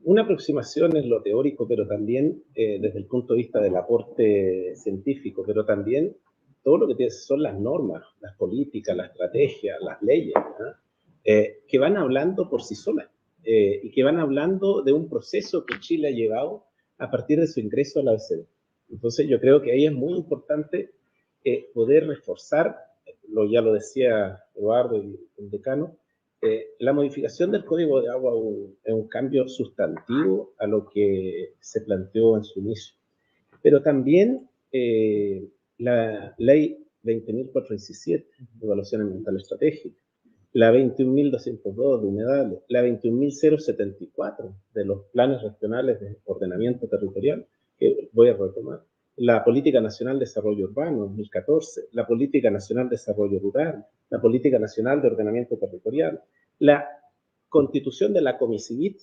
una aproximación es lo teórico, pero también desde el punto de vista del aporte científico, pero también todo lo que son las normas, las políticas, la estrategia, las leyes, ¿no?, que van hablando por sí solas y que van hablando de un proceso que Chile ha llevado a partir de su ingreso a la OECD. Entonces yo creo que ahí es muy importante poder reforzar, ya lo decía Eduardo y el decano, la modificación del Código de Agua es un cambio sustantivo a lo que se planteó en su inicio. Pero también la Ley 20.417, de Evaluación Ambiental Estratégica, la 21.202 de humedales, la 21.074 de los planes regionales de ordenamiento territorial, que voy a retomar, la Política Nacional de Desarrollo Urbano 2014, la Política Nacional de Desarrollo Rural, la Política Nacional de Ordenamiento Territorial, la Constitución de la Comisivit,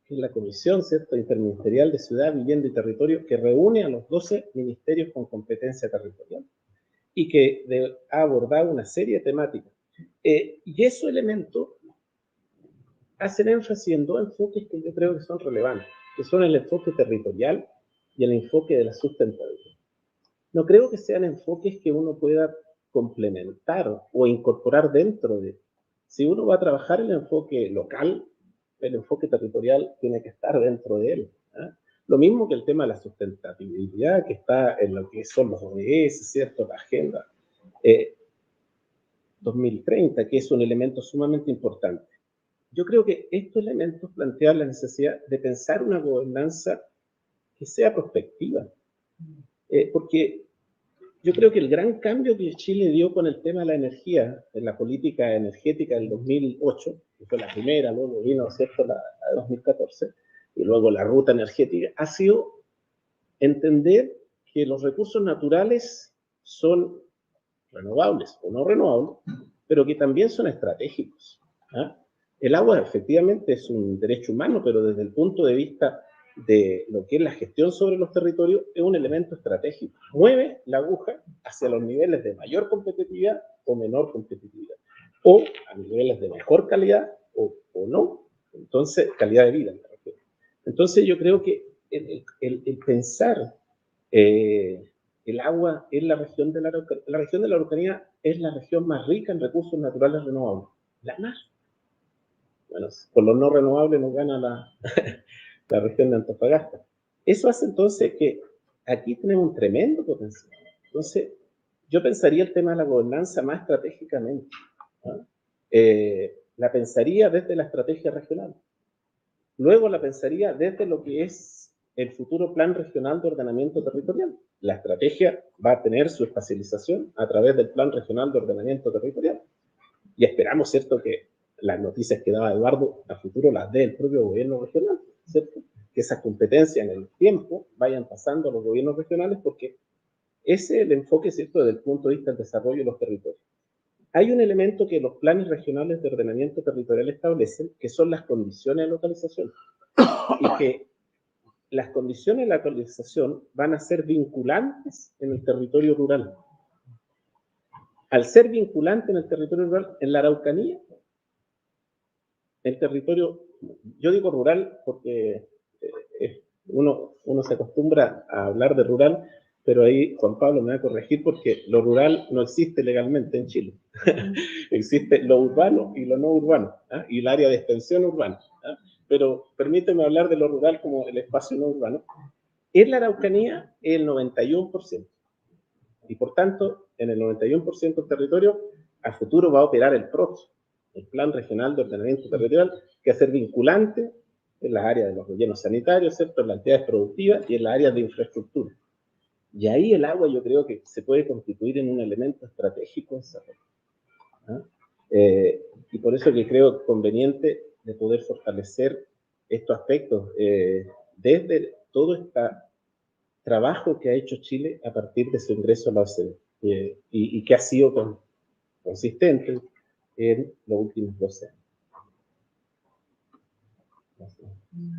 que es la Comisión, ¿cierto?, Interministerial de Ciudad, Vivienda y Territorio, que reúne a los 12 ministerios con competencia territorial y que ha abordado una serie de temáticas. Y esos elementos hacen énfasis en dos enfoques que yo creo que son relevantes, que son el enfoque territorial y el enfoque de la sustentabilidad. No creo que sean enfoques que uno pueda complementar o incorporar dentro de. Si uno va a trabajar el enfoque local, el enfoque territorial tiene que estar dentro de él. Lo mismo que el tema de la sustentabilidad, que está en lo que son los ODS, ¿cierto?, la Agenda 2030, que es un elemento sumamente importante. Yo creo que estos elementos plantean la necesidad de pensar una gobernanza que sea prospectiva, porque yo creo que el gran cambio que Chile dio con el tema de la energía, en la política energética del 2008, que fue la primera, luego vino, ¿cierto?, la de 2014, y luego la ruta energética, ha sido entender que los recursos naturales son renovables o no renovables, pero que también son estratégicos. El agua efectivamente es un derecho humano, pero desde el punto de vista de lo que es la gestión sobre los territorios, es un elemento estratégico. Mueve la aguja hacia los niveles de mayor competitividad o menor competitividad, o a niveles de mejor calidad o no. Entonces, calidad de vida. Entonces, yo creo que el pensar el agua en la región de la Araucanía es la región más rica en recursos naturales renovables. La más. Bueno, con los no renovables nos gana la región de Antofagasta. Eso hace entonces que aquí tenemos un tremendo potencial. Entonces, yo pensaría el tema de la gobernanza más estratégicamente. La pensaría desde la estrategia regional. Luego la pensaría desde lo que es el futuro Plan Regional de Ordenamiento Territorial. La estrategia va a tener su espacialización a través del Plan Regional de Ordenamiento Territorial. Y esperamos, ¿cierto?, que las noticias que daba Eduardo a futuro las dé el propio gobierno regional, ¿cierto? Que esas competencias en el tiempo vayan pasando a los gobiernos regionales, porque ese es el enfoque, ¿cierto?, desde el punto de vista del desarrollo de los territorios. Hay un elemento que los planes regionales de ordenamiento territorial establecen, que son las condiciones de localización, y que las condiciones de localización van a ser vinculantes en el territorio rural. Al ser vinculante en el territorio rural, en la Araucanía, el territorio, yo digo rural porque uno se acostumbra a hablar de rural, pero ahí Juan Pablo me va a corregir porque lo rural no existe legalmente en Chile. Existe lo urbano y lo no urbano, y el área de extensión urbana. Pero permíteme hablar de lo rural como el espacio no urbano. En la Araucanía, el 91%. Y por tanto, en el 91% del territorio, a futuro va a operar el PROT, el Plan Regional de Ordenamiento Territorial, que va a ser vinculante en las áreas de los rellenos sanitarios, ¿cierto?, en las entidades productivas y en las áreas de infraestructura. Y ahí el agua yo creo que se puede constituir en un elemento estratégico de desarrollo. Y por eso que creo conveniente de poder fortalecer estos aspectos desde todo este trabajo que ha hecho Chile a partir de su ingreso a la OCDE y que ha sido consistente en los últimos 12 años.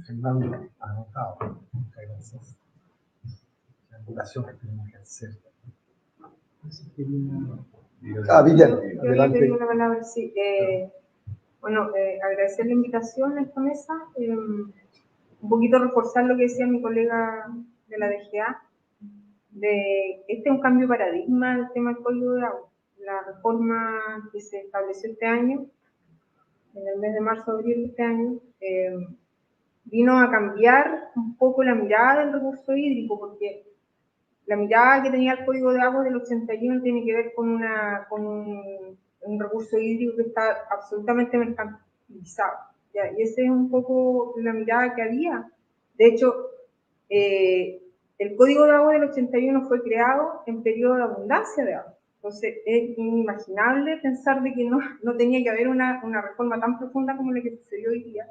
Fernando, anotado. Muchas gracias. La invitación que tenemos que hacer. Vivian, Yo adelante. tengo una palabra, sí. Bueno, agradecer la invitación a esta mesa. Un poquito reforzar lo que decía mi colega de la DGA. Este es un cambio de paradigma en el tema del código de agua. La reforma que se estableció este año, en el mes de marzo-abril de este año, vino a cambiar un poco la mirada del recurso hídrico, porque la mirada que tenía el Código de Agua del 81 tiene que ver con un recurso hídrico que está absolutamente mercantilizado. ¿Ya? Y esa es un poco la mirada que había. De hecho, el Código de Agua del 81 fue creado en periodo de abundancia de agua. Entonces, es inimaginable pensar de que no tenía que haber una reforma tan profunda como la que sucedió hoy día.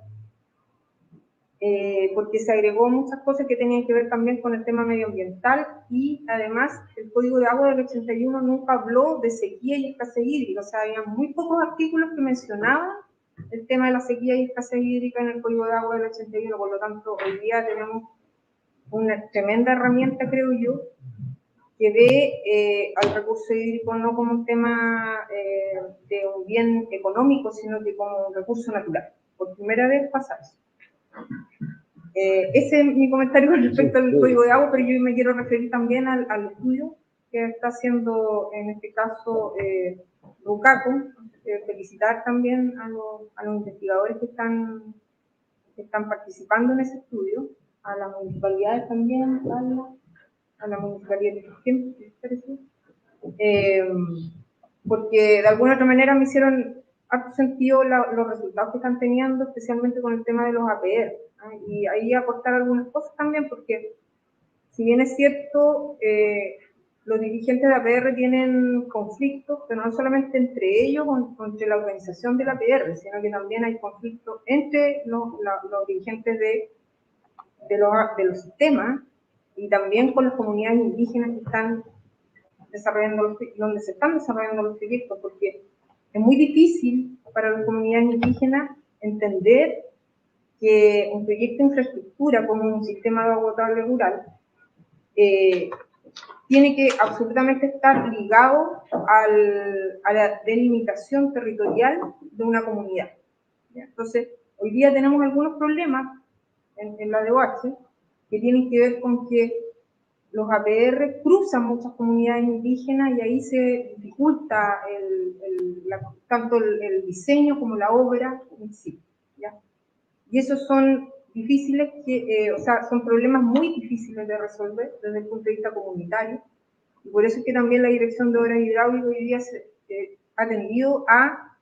porque se agregó muchas cosas que tenían que ver también con el tema medioambiental, y además el Código de Agua del 81 nunca habló de sequía y escasez hídrica, o sea, había muy pocos artículos que mencionaban el tema de la sequía y escasez hídrica en el Código de Agua del 81, por lo tanto, hoy día tenemos una tremenda herramienta, creo yo, que ve al recurso hídrico no como un tema de un bien económico, sino que como un recurso natural. Por primera vez pasa eso. Ese es mi comentario con respecto al Código de Agua, pero yo me quiero referir también al estudio que está haciendo, en este caso, Rucaco. Felicitar también a los investigadores que están participando en ese estudio, a las municipalidades también, a la municipalidad de Trujillo, porque de alguna otra manera me hicieron harto sentido los resultados que están teniendo, especialmente con el tema de los APR, ¿no? Y ahí aportar algunas cosas también, porque si bien es cierto, los dirigentes de APR tienen conflictos, pero no solamente entre ellos o entre la organización de la APR, sino que también hay conflictos entre los dirigentes de los sistemas, y también con las comunidades indígenas que están donde se están desarrollando los proyectos, porque es muy difícil para las comunidades indígenas entender que un proyecto de infraestructura como un sistema de agua potable rural tiene que absolutamente estar ligado a la delimitación territorial de una comunidad. ¿Ya? Entonces, hoy día tenemos algunos problemas en la DOH que tienen que ver con que los APR cruzan muchas comunidades indígenas y ahí se dificulta tanto el diseño como la obra en sí, ¿ya? Y esos son difíciles, o sea, son problemas muy difíciles de resolver desde el punto de vista comunitario, y por eso es que también la Dirección de Obras Hidráulicas hoy día ha tendido a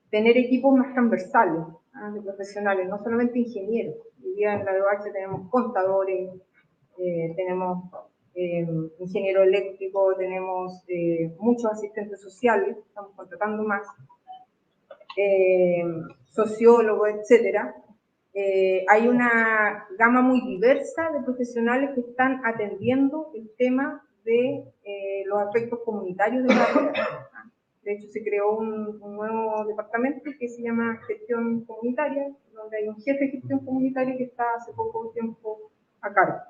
tener equipos más transversales, de profesionales, no solamente ingenieros. Hoy día en la DOH tenemos contadores, tenemos ingeniero eléctrico, tenemos muchos asistentes sociales, estamos contratando más, sociólogos, etcétera. Hay una gama muy diversa de profesionales que están atendiendo el tema de los aspectos comunitarios de la comunidad. De hecho, se creó un nuevo departamento que se llama Gestión Comunitaria, donde hay un jefe de gestión comunitaria que está hace poco tiempo a cargo,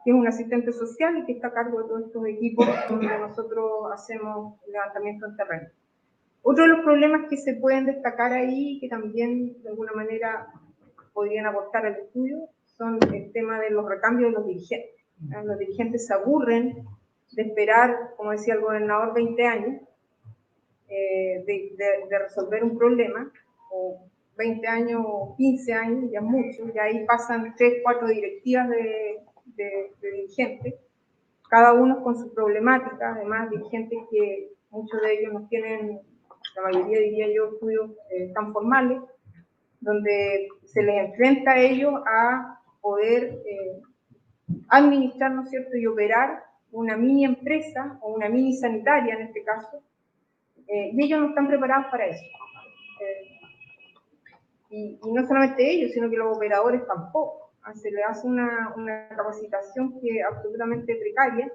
que es un asistente social y que está a cargo de todos estos equipos donde nosotros hacemos levantamiento en terreno. Otro de los problemas que se pueden destacar ahí, que también de alguna manera podrían aportar al estudio, son el tema de los recambios de los dirigentes. Los dirigentes se aburren de esperar, como decía el gobernador, 20 años de resolver un problema, o 20 años o 15 años, ya mucho, y ahí pasan 3, 4 directivas de dirigentes, cada uno con su problemática, además dirigentes que muchos de ellos no tienen, la mayoría diría yo, estudios tan formales, donde se les enfrenta a ellos a poder administrar, ¿no es cierto?, y operar una mini empresa o una mini sanitaria en este caso, y ellos no están preparados para eso. Y no solamente ellos, sino que los operadores tampoco. Se les hace una capacitación que es absolutamente precaria,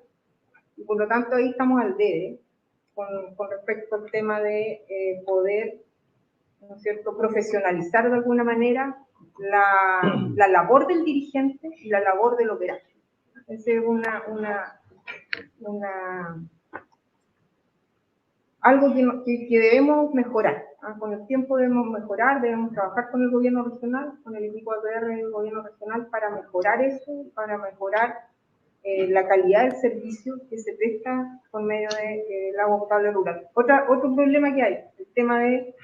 y por lo tanto ahí estamos al debe con respecto al tema de poder, ¿no es cierto?, profesionalizar de alguna manera la labor del dirigente y la labor del operario. Esa es algo que debemos mejorar. Con el tiempo debemos mejorar, debemos trabajar con el gobierno regional, con el equipo APR del gobierno regional para mejorar eso, para mejorar la calidad del servicio que se presta por medio del agua potable rural. Otro problema que hay, el tema de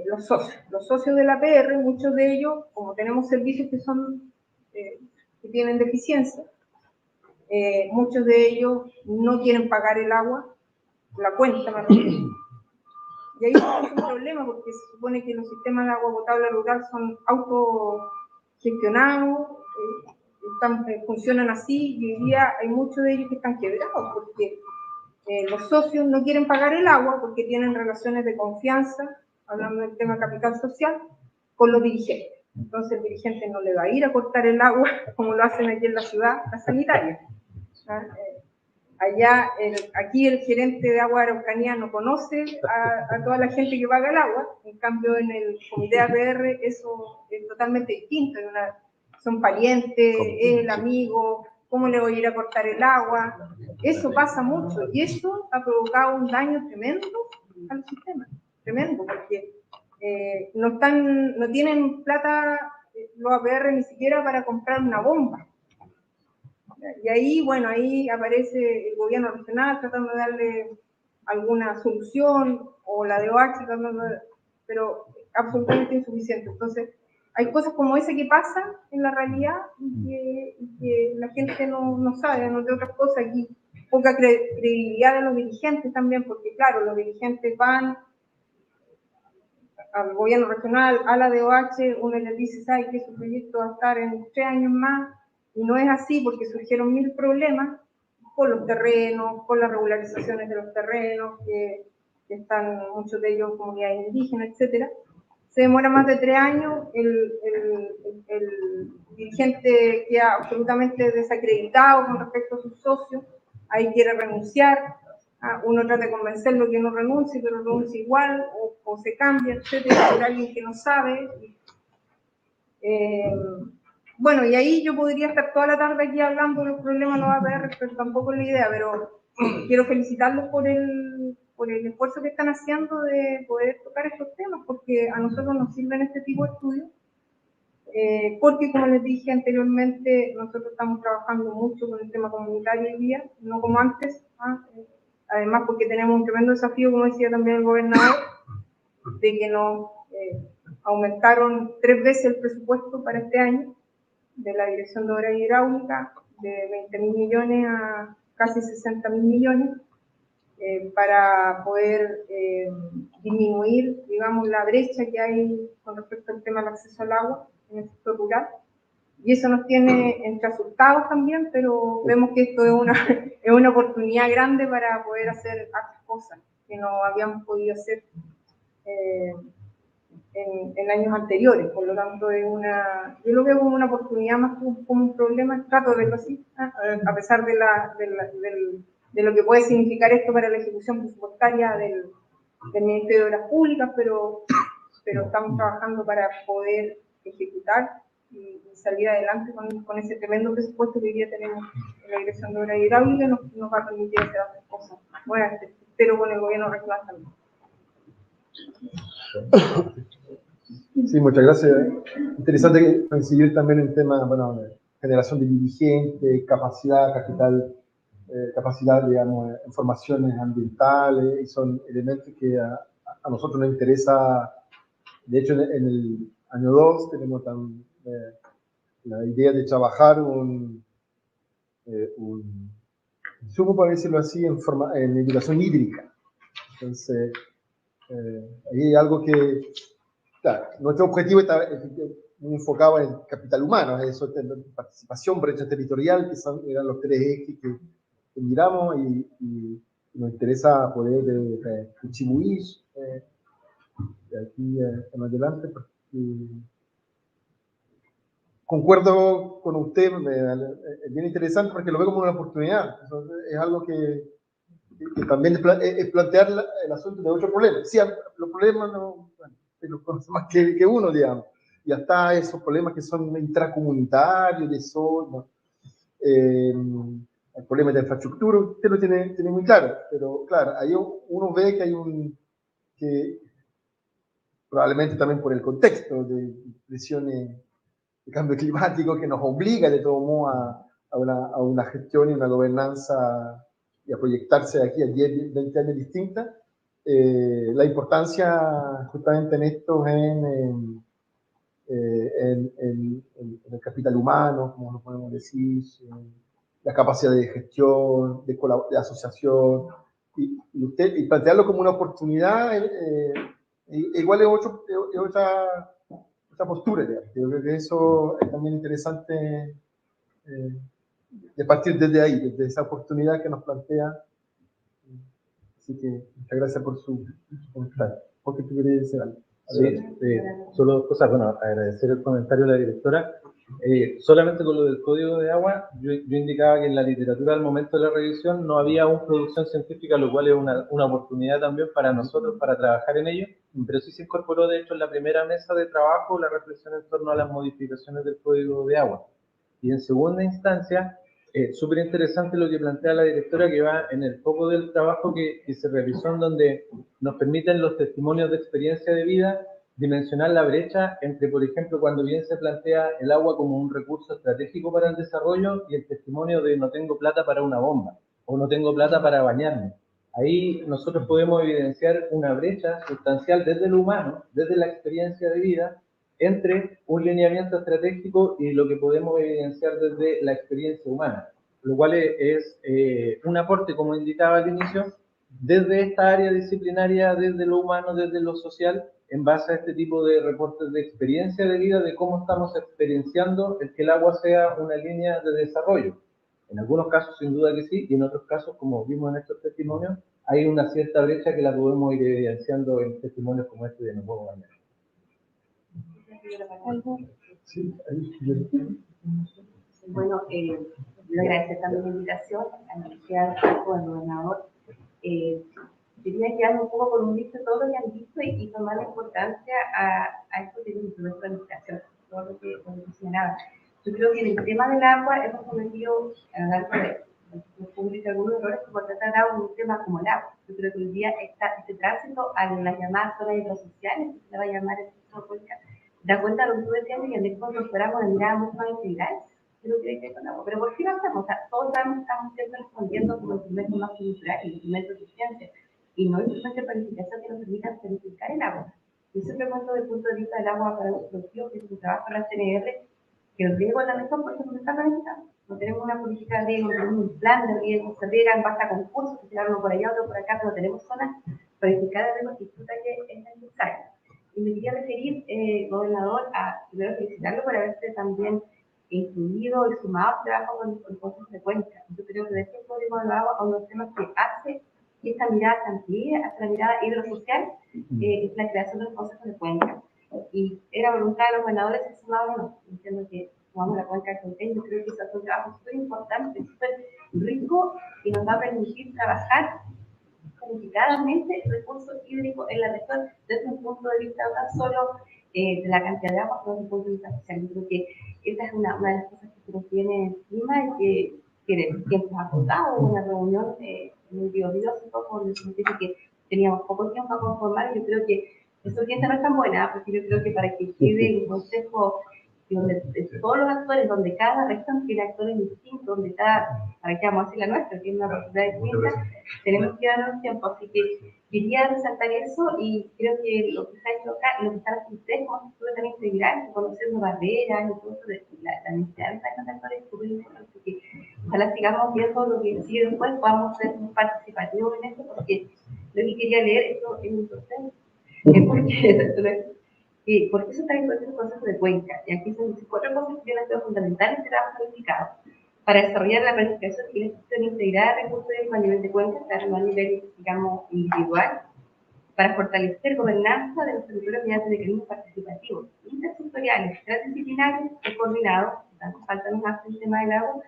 los socios. Los socios de la APR, muchos de ellos, como tenemos servicios que tienen deficiencia, muchos de ellos no quieren pagar el agua, la cuenta, me refiero. Y ahí es un problema porque se supone que los sistemas de agua potable rural son autogestionados, funcionan así, y hoy día hay muchos de ellos que están quebrados porque los socios no quieren pagar el agua porque tienen relaciones de confianza, hablando del tema capital social, con los dirigentes. Entonces el dirigente no le va a ir a cortar el agua como lo hacen aquí en la ciudad, la sanitaria. Aquí el gerente de Agua Araucanía no conoce a toda la gente que paga el agua, en cambio en el comité APR eso es totalmente distinto, son parientes, es el amigo, ¿cómo le voy a ir a cortar el agua? Eso pasa mucho y eso ha provocado un daño tremendo al sistema, tremendo, porque no tienen plata los APR ni siquiera para comprar una bomba. Y ahí, bueno, ahí aparece el gobierno regional tratando de darle alguna solución, o la de OH, pero absolutamente insuficiente. Entonces, hay cosas como esa que pasan en la realidad y que la gente no sabe, no de otras cosas. Aquí poca credibilidad de los dirigentes también, porque claro, los dirigentes van al gobierno regional, a la DOH, uno les dice, ¿sabe que su proyecto va a estar en 3 años más? Y no es así porque surgieron 1000 problemas con los terrenos, con las regularizaciones de los terrenos, que están muchos de ellos en comunidades indígenas, etcétera. Se demora más de 3 años, el dirigente queda absolutamente desacreditado con respecto a sus socios, ahí quiere renunciar, uno trata de convencerlo que no renuncie, pero renuncia igual, o se cambia, etcétera, por alguien que no sabe. Bueno, y ahí yo podría estar toda la tarde aquí hablando de los problemas de los APR, pero tampoco es la idea, pero quiero felicitarlos por el esfuerzo que están haciendo de poder tocar estos temas, porque a nosotros nos sirven este tipo de estudios, porque como les dije anteriormente, nosotros estamos trabajando mucho con el tema comunitario hoy día, no como antes, además porque tenemos un tremendo desafío, como decía también el gobernador, de que nos aumentaron 3 veces el presupuesto para este año, de la Dirección de Obras Hidráulicas, de 20.000 millones a casi 60.000 millones, para poder disminuir, digamos, la brecha que hay con respecto al tema del acceso al agua en el sector rural. Y eso nos tiene entre asustados también, pero vemos que esto es una oportunidad grande para poder hacer otras cosas que no habíamos podido hacer en años anteriores. Por lo tanto, yo lo veo como una oportunidad más como un problema, trato de verlo así, a pesar de lo que puede significar esto para la ejecución presupuestaria del Ministerio de Obras Públicas, pero estamos trabajando para poder ejecutar y salir adelante con ese tremendo presupuesto que hoy día tenemos en la Dirección de Obras Hidráulicas, nos va a permitir hacer otras cosas. Bueno, espero con el gobierno regional también. Sí, muchas gracias. Interesante coincidir también en temas, bueno, de generación de dirigentes, capacidad, digamos, en formaciones ambientales, y son elementos que a nosotros nos interesa. De hecho, en el año 2 tenemos la idea de trabajar un insumo, para decirlo así, en educación hídrica. Entonces, ahí hay algo que, claro, nuestro objetivo está muy enfocado en el capital humano, eso, participación, brecha territorial, que eran los 3 ejes que miramos, y nos interesa poder contribuir de aquí en adelante, porque concuerdo con usted, es bien interesante porque lo veo como una oportunidad. Es algo que también es plantear el asunto de otro problema. Sí, los problemas los conoce más que uno, digamos. Y hasta esos problemas que son intracomunitarios, de zona, el problema de infraestructura, usted lo tiene muy claro. Pero claro, ahí uno ve que hay que probablemente también por el contexto de presiones de cambio climático que nos obliga de todo modo a una gestión y una gobernanza y a proyectarse de aquí a 10, 20 años distintas. La importancia justamente en esto en el capital humano, como lo podemos decir, la capacidad de gestión, de asociación, y plantearlo como una oportunidad, igual es otra postura. Yo creo que eso es también interesante de partir desde ahí, desde esa oportunidad que nos plantea. Así que muchas gracias por su comentario. ¿Por qué tú querías decir algo? Sí, solo dos cosas. Bueno, agradecer el comentario de la directora. Solamente con lo del código de agua, yo indicaba que en la literatura al momento de la revisión no había aún producción científica, lo cual es una oportunidad también para nosotros para trabajar en ello, pero sí se incorporó de hecho en la primera mesa de trabajo la reflexión en torno a las modificaciones del código de agua. Y en segunda instancia, súper interesante lo que plantea la directora, que va en el foco del trabajo que se realizó, en donde nos permiten los testimonios de experiencia de vida dimensionar la brecha entre, por ejemplo, cuando bien se plantea el agua como un recurso estratégico para el desarrollo y el testimonio de no tengo plata para una bomba o no tengo plata para bañarme. Ahí nosotros podemos evidenciar una brecha sustancial desde lo humano, desde la experiencia de vida, entre un lineamiento estratégico y lo que podemos evidenciar desde la experiencia humana, lo cual es un aporte, como indicaba al inicio, desde esta área disciplinaria, desde lo humano, desde lo social, en base a este tipo de reportes de experiencia de vida, de cómo estamos experienciando el que el agua sea una línea de desarrollo. En algunos casos, sin duda que sí, y en otros casos, como vimos en estos testimonios, hay una cierta brecha que la podemos ir evidenciando en testimonios como este de No Puedo Bañar. Bueno, le agradecer también la invitación al gobernador. Quería quedarme un poco con un visto de todo lo que han visto y tomar la importancia a esto que es el instrumento de planificación, todo lo que mencionaba. Yo creo que en el tema del agua hemos cometido a lo largo de público algunos errores que por tratar de un tema como el agua. Yo creo que hoy día este tránsito a las llamadas zonas hidrosociales, que se va a llamar el sector público, da cuenta de lo que tú decías, que en el fondo fuéramos una mirada mucho más integral de lo que hay que hacer con agua. Pero por fin avanzamos, o sea, todos estamos siempre respondiendo como instrumentos más culturales, instrumentos de ciencia, y no instrumentos de planificación que nos permitan planificar el agua. Yo siempre cuento desde el punto de vista del agua para los productivos, que es un trabajo de la CNR, que los riesgos también son porque no se está planificando. No tenemos una política de riesgo, no tenemos un plan de riesgo, se riegan, basta concursos, que se uno por allá, otro por acá, pero tenemos zonas planificadas de riesgo que es necesario. Y me quería referir, gobernador, a primero felicitarlo por haberse también incluido y sumado al trabajo con el Consejo de Cuenca. Yo creo que de este código de agua a unos temas que hace que esta mirada se amplíe hacia la mirada hidrosocial, es la creación del Consejo de Cuenca. Y era voluntad de los gobernadores que sumaban o no. Entiendo que sumamos la cuenca de Conten, yo creo que eso es un trabajo súper importante, súper rico y nos va a permitir trabajar planificadamente el recurso hídrico en la región desde un punto de vista no solo de la cantidad de agua, sino desde un punto de vista social. Yo creo que esta es una de las cosas que se nos viene encima y que nos ha contado una reunión muy biodiófica con el sentido que teníamos poco tiempo para conformar. Yo creo que esa audiencia no es tan buena, porque yo creo que para que quede un consejo donde todos los actores, donde cada región tiene actores distintos, donde cada, para que vamos a decir la nuestra, tiene una oportunidad distinta, tenemos que darnos tiempo. Así que quería resaltar eso y creo que lo que se ha hecho acá, lo que están haciendo ustedes como estructura tan integral, conociendo barreras y todo eso, de la necesidad de estar actores es súper importante. Así que ojalá sigamos viendo lo que sigue después, podamos ser muy participativos en esto, porque lo que quería leer, esto es un proceso. Porque eso está en el Consejo de Cuenca, y aquí son 4 cosas que han sido fundamentales en el trabajo planificado para desarrollar la planificación y la gestión integrada de recursos a nivel de cuenca, no a nivel, digamos, individual, para fortalecer gobernanza de los territorios mediante mecanismos participativos, intersectoriales, transdisciplinarios y coordinados, tanto falta más el tema del agua,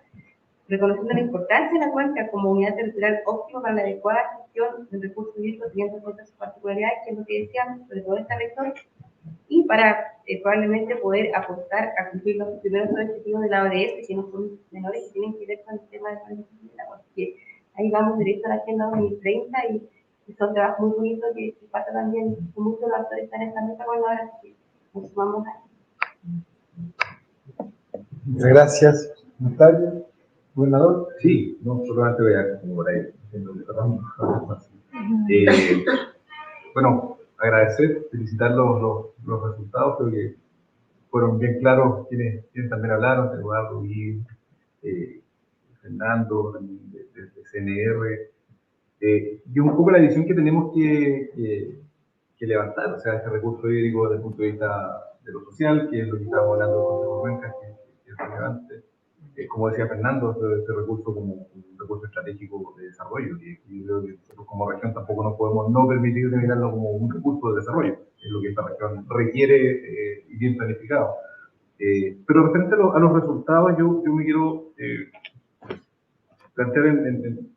reconociendo la importancia de la cuenca como unidad territorial óptima para la adecuada gestión del recurso hídrico, teniendo en cuenta sus particularidades, que es lo que decíamos, sobre todo esta región, y para probablemente poder aportar a cumplir los primeros objetivos de la ODS, que no son menores, que tienen que ver con el tema de planificación del agua. Así que ahí vamos directo a la Agenda 2030 y son trabajos muy bonitos que pasa también con muchos actores están en esta mesa con ahora, así que nos sumamos a Muchas gracias. ¿Comentario? ¿Gobernador? Sí, no solamente voy a por ahí haciendo el trabajo. Bueno, agradecer, felicitar los resultados, creo que fueron bien claros quienes también hablaron, Eduardo, Guy, Fernando, de CNR, y un poco la visión que tenemos que levantar, o sea, este recurso hídrico desde el punto de vista de lo social, que es lo que estábamos hablando con Consejo Cuenca, que es relevante, como decía Fernando, este recurso como un recurso estratégico de desarrollo. Y yo creo que nosotros como región tampoco nos podemos no permitir de mirarlo como un recurso de desarrollo, es lo que esta región requiere y bien planificado. Pero referente a los resultados, yo me quiero plantear en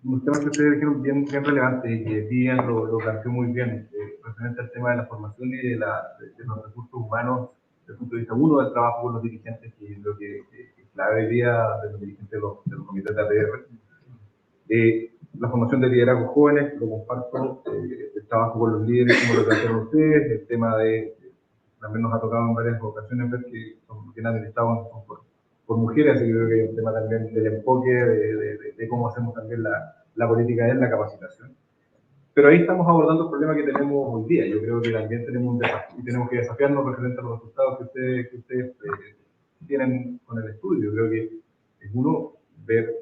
unos temas que ustedes dijeron bien relevantes y que Vivian lo planteó muy bien, referente al tema de la formación y de los recursos humanos desde el punto de vista uno del trabajo con los dirigentes, que es lo que es clave hoy día de los dirigentes de los comités de APR. La formación de liderazgos jóvenes, lo comparto, el trabajo con los líderes, como lo plantearon ustedes, el tema de, también nos ha tocado en varias ocasiones ver que son quienes han administrado por mujeres, así que creo que hay un tema también del enfoque, de cómo hacemos también la política en la capacitación. Pero ahí estamos abordando el problema que tenemos hoy día. Yo creo que también tenemos un desafío y tenemos que desafiarnos referente a los resultados que ustedes tienen con el estudio. Yo creo que es uno ver,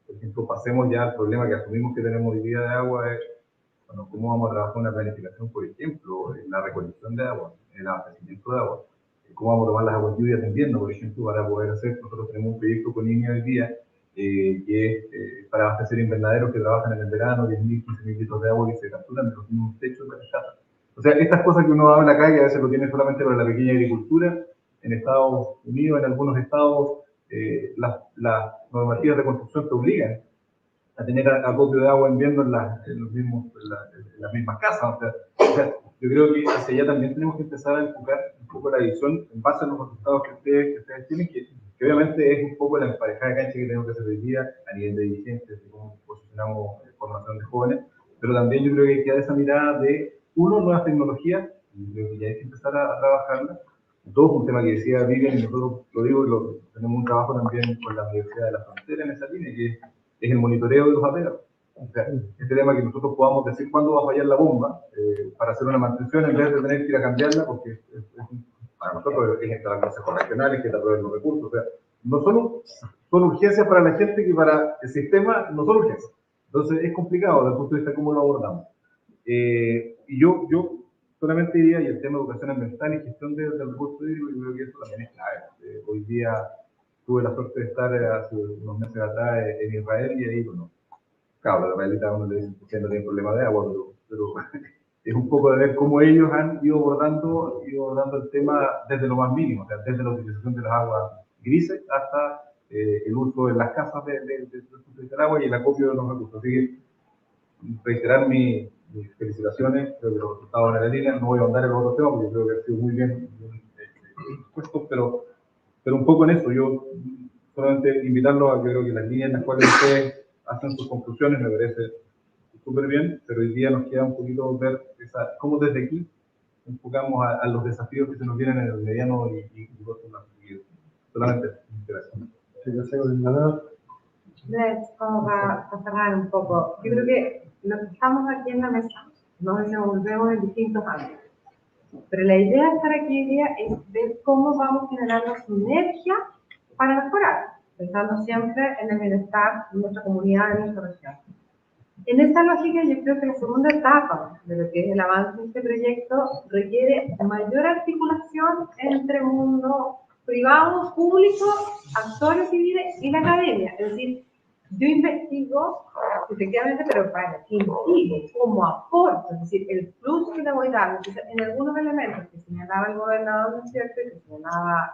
por ejemplo, pasemos ya al problema que asumimos que tenemos hoy día de agua, es bueno, cómo vamos a trabajar una planificación, por ejemplo, en la recolección de agua, en el abastecimiento de agua, cómo vamos a tomar las aguas lluvias de invierno, por ejemplo, para poder hacer, nosotros tenemos un proyecto con INEA hoy día, que es para abastecer invernaderos que trabajan en el verano, 10.000, 15.000 litros de agua que se capturan en los mismos techos de la casa. O sea, estas cosas que uno habla acá, que a veces lo tiene solamente para la pequeña agricultura, en Estados Unidos, en algunos estados, las normativas de construcción te obligan a tener acopio de agua en invierno en las mismas casas. O sea, yo creo que hacia allá también tenemos que empezar a enfocar un poco la visión en base a los resultados que ustedes tienen, que obviamente es un poco la emparejada de cancha que tenemos que hacer hoy día a nivel de dirigentes, de cómo posicionamos formación de jóvenes, pero también yo creo que queda esa mirada de, uno, nuevas tecnologías, y creo que ya hay que empezar a trabajarlas. Dos, un tema que decía Vivian, y nosotros lo digo, tenemos un trabajo también con la Universidad de la Frontera en esa línea, que es el monitoreo de los aperos. O sea, este tema que nosotros podamos decir cuándo va a fallar la bomba para hacer una mantención en vez de tener que ir a cambiarla, porque para nosotros es instalar consejos regionales que te aprueben los recursos. O sea, no solo son urgencias para la gente que para el sistema no son urgencias. Entonces es complicado desde el punto de vista de cómo lo abordamos. Y yo solamente diría, y el tema de educación ambiental y gestión del recurso hídrico, yo creo que eso también es clave. Hoy día tuve la suerte de estar hace unos meses atrás en Israel y ahí, bueno, claro, los israelitas a uno le dicen que no tienen problema de agua, pero es un poco de ver cómo ellos han ido abordando el tema desde lo más mínimo, o sea, desde la utilización de las aguas grises hasta el uso en las casas del agua y el acopio de los recursos. Así que reiterar mis felicitaciones, creo que los resultados en la línea, no voy a ahondar en los otros temas porque creo que ha sido muy bien puesto, pero un poco en eso, yo solamente invitarlos a que creo que las líneas en las cuales ustedes hacen sus conclusiones me parece súper bien, pero hoy día nos queda un poquito ver cómo desde aquí enfocamos a los desafíos que se nos vienen en el mediano y corto plazo. Solamente, gracias. Sí, gracias, coordinador. Como para cerrar un poco, yo creo que lo que estamos aquí en la mesa nos desenvolvemos en distintos ámbitos. Pero la idea de estar aquí hoy día es ver cómo vamos generando sinergia para mejorar, pensando siempre en el bienestar de nuestra comunidad, de nuestra región. En esta lógica, yo creo que la segunda etapa de lo que es el avance de este proyecto requiere mayor articulación entre el mundo privado, público, actores civiles y la academia. Es decir, yo investigo, efectivamente, pero para qué investigo, cómo aporto, es decir, el plus que le voy dando. Entonces, en algunos elementos que señalaba el gobernador, ¿no es cierto?, y que señalaba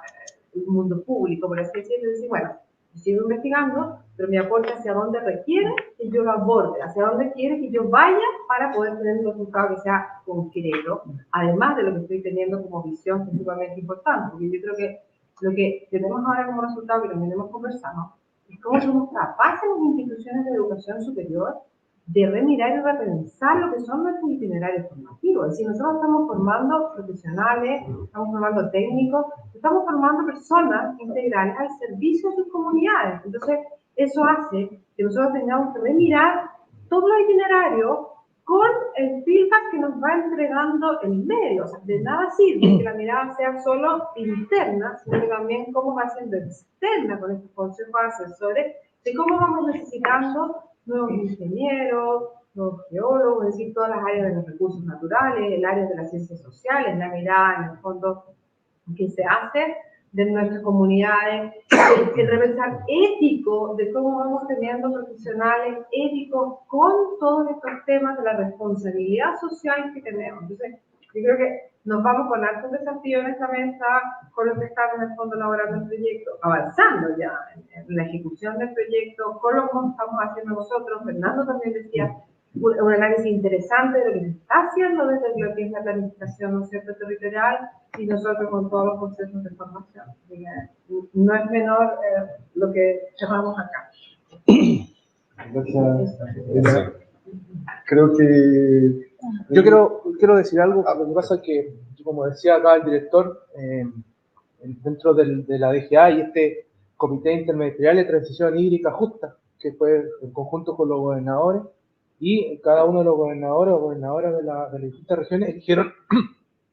el mundo público, por así decirlo, decir, bueno, yo sigo investigando, pero mi aporte hacia dónde requiere que yo lo aborde, hacia dónde quiere que yo vaya para poder tener un resultado que sea concreto, además de lo que estoy teniendo como visión, que es sumamente importante, porque yo creo que lo que tenemos ahora como resultado, que también hemos conversado, es cómo somos capaces en las instituciones de educación superior de remirar y repensar lo que son nuestros itinerarios formativos. Es decir, nosotros estamos formando profesionales, estamos formando técnicos, estamos formando personas integrales al servicio de sus comunidades. Entonces, eso hace que nosotros tengamos que remirar todo el itinerario con el feedback que nos va entregando el medio. O sea, de nada sirve que la mirada sea solo interna, sino que también cómo va siendo externa con estos consejos asesores de cómo vamos necesitando nuevos ingenieros, nuevos geólogos, es decir, todas las áreas de los recursos naturales, el área de las ciencias sociales, la mirada en el fondo que se hace de nuestras comunidades, el repensar ético de cómo vamos teniendo profesionales éticos con todos estos temas de la responsabilidad social que tenemos. Entonces, yo creo que nos vamos con altos desafíos en esta mesa, con los que estamos en el fondo elaborando el proyecto, avanzando ya en la ejecución del proyecto, con lo que estamos haciendo nosotros. Fernando también decía un análisis interesante de lo que se está haciendo desde lo que es la planificación, ¿no es cierto?, territorial, y nosotros con todos los procesos de formación. No es menor lo que llamamos acá. Gracias. Creo que... Yo quiero decir algo. Lo que pasa es que, como decía acá el director, dentro de la DGA y este Comité Interministerial de Transición Hídrica Justa, que fue en conjunto con los gobernadores, y cada uno de los gobernadores o gobernadoras de las distintas regiones eligieron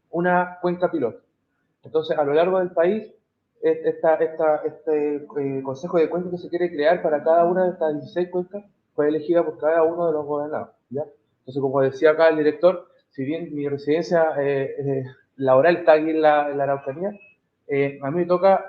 una cuenca piloto. Entonces, a lo largo del país, este consejo de cuencas que se quiere crear para cada una de estas 16 cuencas fue elegida por cada uno de los gobernadores, ¿ya? Entonces, como decía acá el director, si bien mi residencia laboral está aquí en la Araucanía, a mí me toca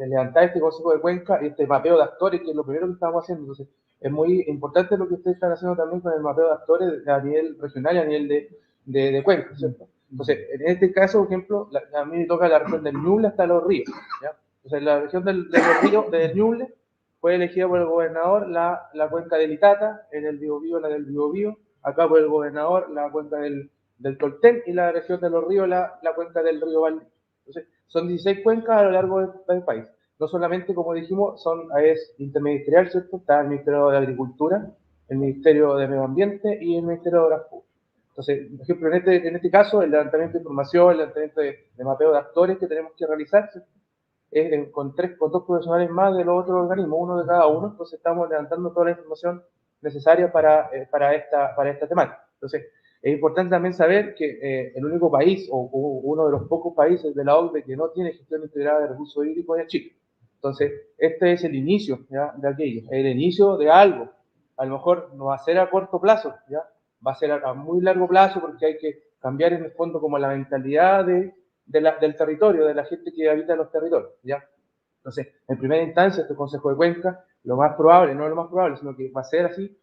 levantar este consejo de cuenca y este mapeo de actores, que es lo primero que estamos haciendo. Entonces, es muy importante lo que ustedes están haciendo también con el mapeo de actores a nivel regional y a nivel de cuenca, ¿cierto? Entonces, en este caso, por ejemplo, a mí me toca la región del Ñuble hasta los ríos, ¿ya? Entonces, la región de los ríos, del Ñuble, fue elegida por el gobernador la cuenca del Itata, en el Biobío la del Biobío, acá por el gobernador la cuenca del Tolten, y la región de los ríos la cuenca del río Valdí. Entonces, son 16 cuencas a lo largo del país. No solamente, como dijimos, es interministerial, ¿cierto? Está el Ministerio de Agricultura, el Ministerio de Medio Ambiente y el Ministerio de Obras Públicas. Entonces, por ejemplo, en este caso, el levantamiento de información, el levantamiento de mapeo de actores que tenemos que realizar, ¿cierto?, con dos profesionales más de los otros organismos, uno de cada uno. Entonces, estamos levantando toda la información necesaria para esta temática. Entonces, es importante también saber que el único país, o uno de los pocos países de la OCDE que no tiene gestión integrada de recursos hídricos, es Chile. Entonces, este es el inicio, ¿ya?, de aquello, el inicio de algo. A lo mejor no va a ser a corto plazo, ¿ya?, va a ser a muy largo plazo, porque hay que cambiar en el fondo como la mentalidad del territorio, de la gente que habita en los territorios, ¿ya? Entonces, en primera instancia, este Consejo de Cuenca, lo más probable, no lo más probable, sino que va a ser así,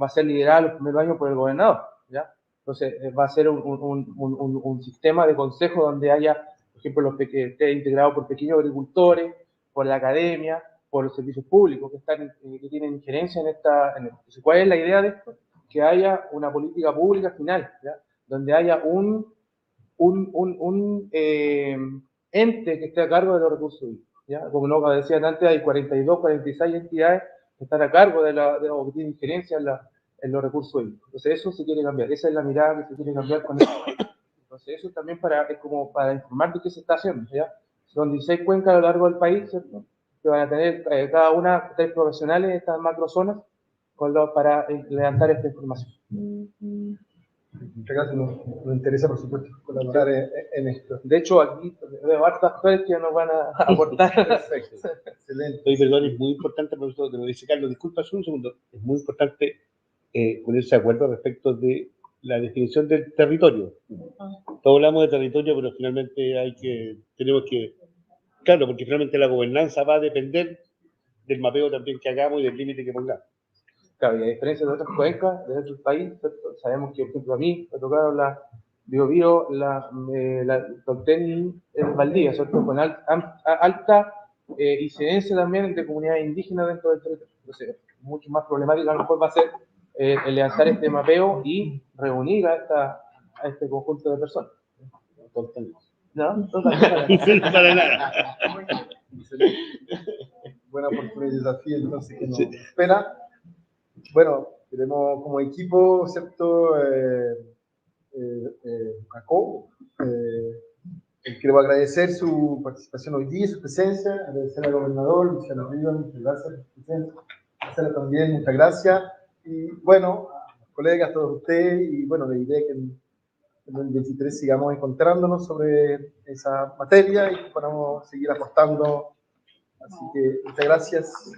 va a ser liderado los primeros años por el gobernador, ¿ya? Entonces, va a ser un sistema de consejo donde haya, por ejemplo, que esté integrado por pequeños agricultores, por la academia, por los servicios públicos que tienen injerencia en esta. Entonces, ¿cuál es la idea de esto? Que haya una política pública final, ¿ya?, donde haya un ente que esté a cargo de los recursos hídricos, ¿ya? Como lo decían antes, hay 42, 46 entidades que están a cargo o que tienen injerencia en los recursos hídricos. Entonces, eso se quiere cambiar. Esa es la mirada que se quiere cambiar con esto. Entonces, eso también es como para informar de qué se está haciendo, ¿ya? Son 16 cuencas a lo largo del país, ¿cierto?, que van a tener cada una 3 profesionales en estas macrozonas para levantar esta información. Muchas gracias, nos interesa, por supuesto, colaborar en esto. De hecho, aquí veo hartas actores que nos van a aportar. Perfecto, excelente. Oye, perdón, es muy importante, por eso te lo dice Carlos, disculpa un segundo, es muy importante ponerse de acuerdo respecto de la definición del territorio. Todos hablamos de territorio, pero finalmente tenemos que, claro, porque finalmente la gobernanza va a depender del mapeo también que hagamos y del límite que pongamos. Claro, y a diferencia de otras cuencas, de otros países, ¿cierto?, sabemos que, por ejemplo, a mí me tocaron la Biobío, la Tolten y el Valdivia, ¿cierto?, con alta incidencia también de comunidades indígenas dentro del territorio. Entonces, mucho más problemático a lo mejor va a ser el levantar este mapeo y reunir a este conjunto de personas. ¿No? Para nada. Excelente. Buena oportunidad y desafío, entonces, que nos espera. Bueno, queremos como equipo, ¿cierto?, ACO, quiero agradecer su participación hoy día, su presencia, agradecer al gobernador, Luciano Rivas, muchas gracias por su presencia, Marcela también, muchas gracias, y bueno, a los colegas, a todos ustedes, y bueno, la idea es que en el 23 sigamos encontrándonos sobre esa materia y que podamos seguir aportando, así que muchas gracias,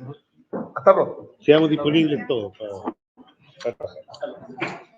hasta pronto. Seamos disponibles todos para trabajar.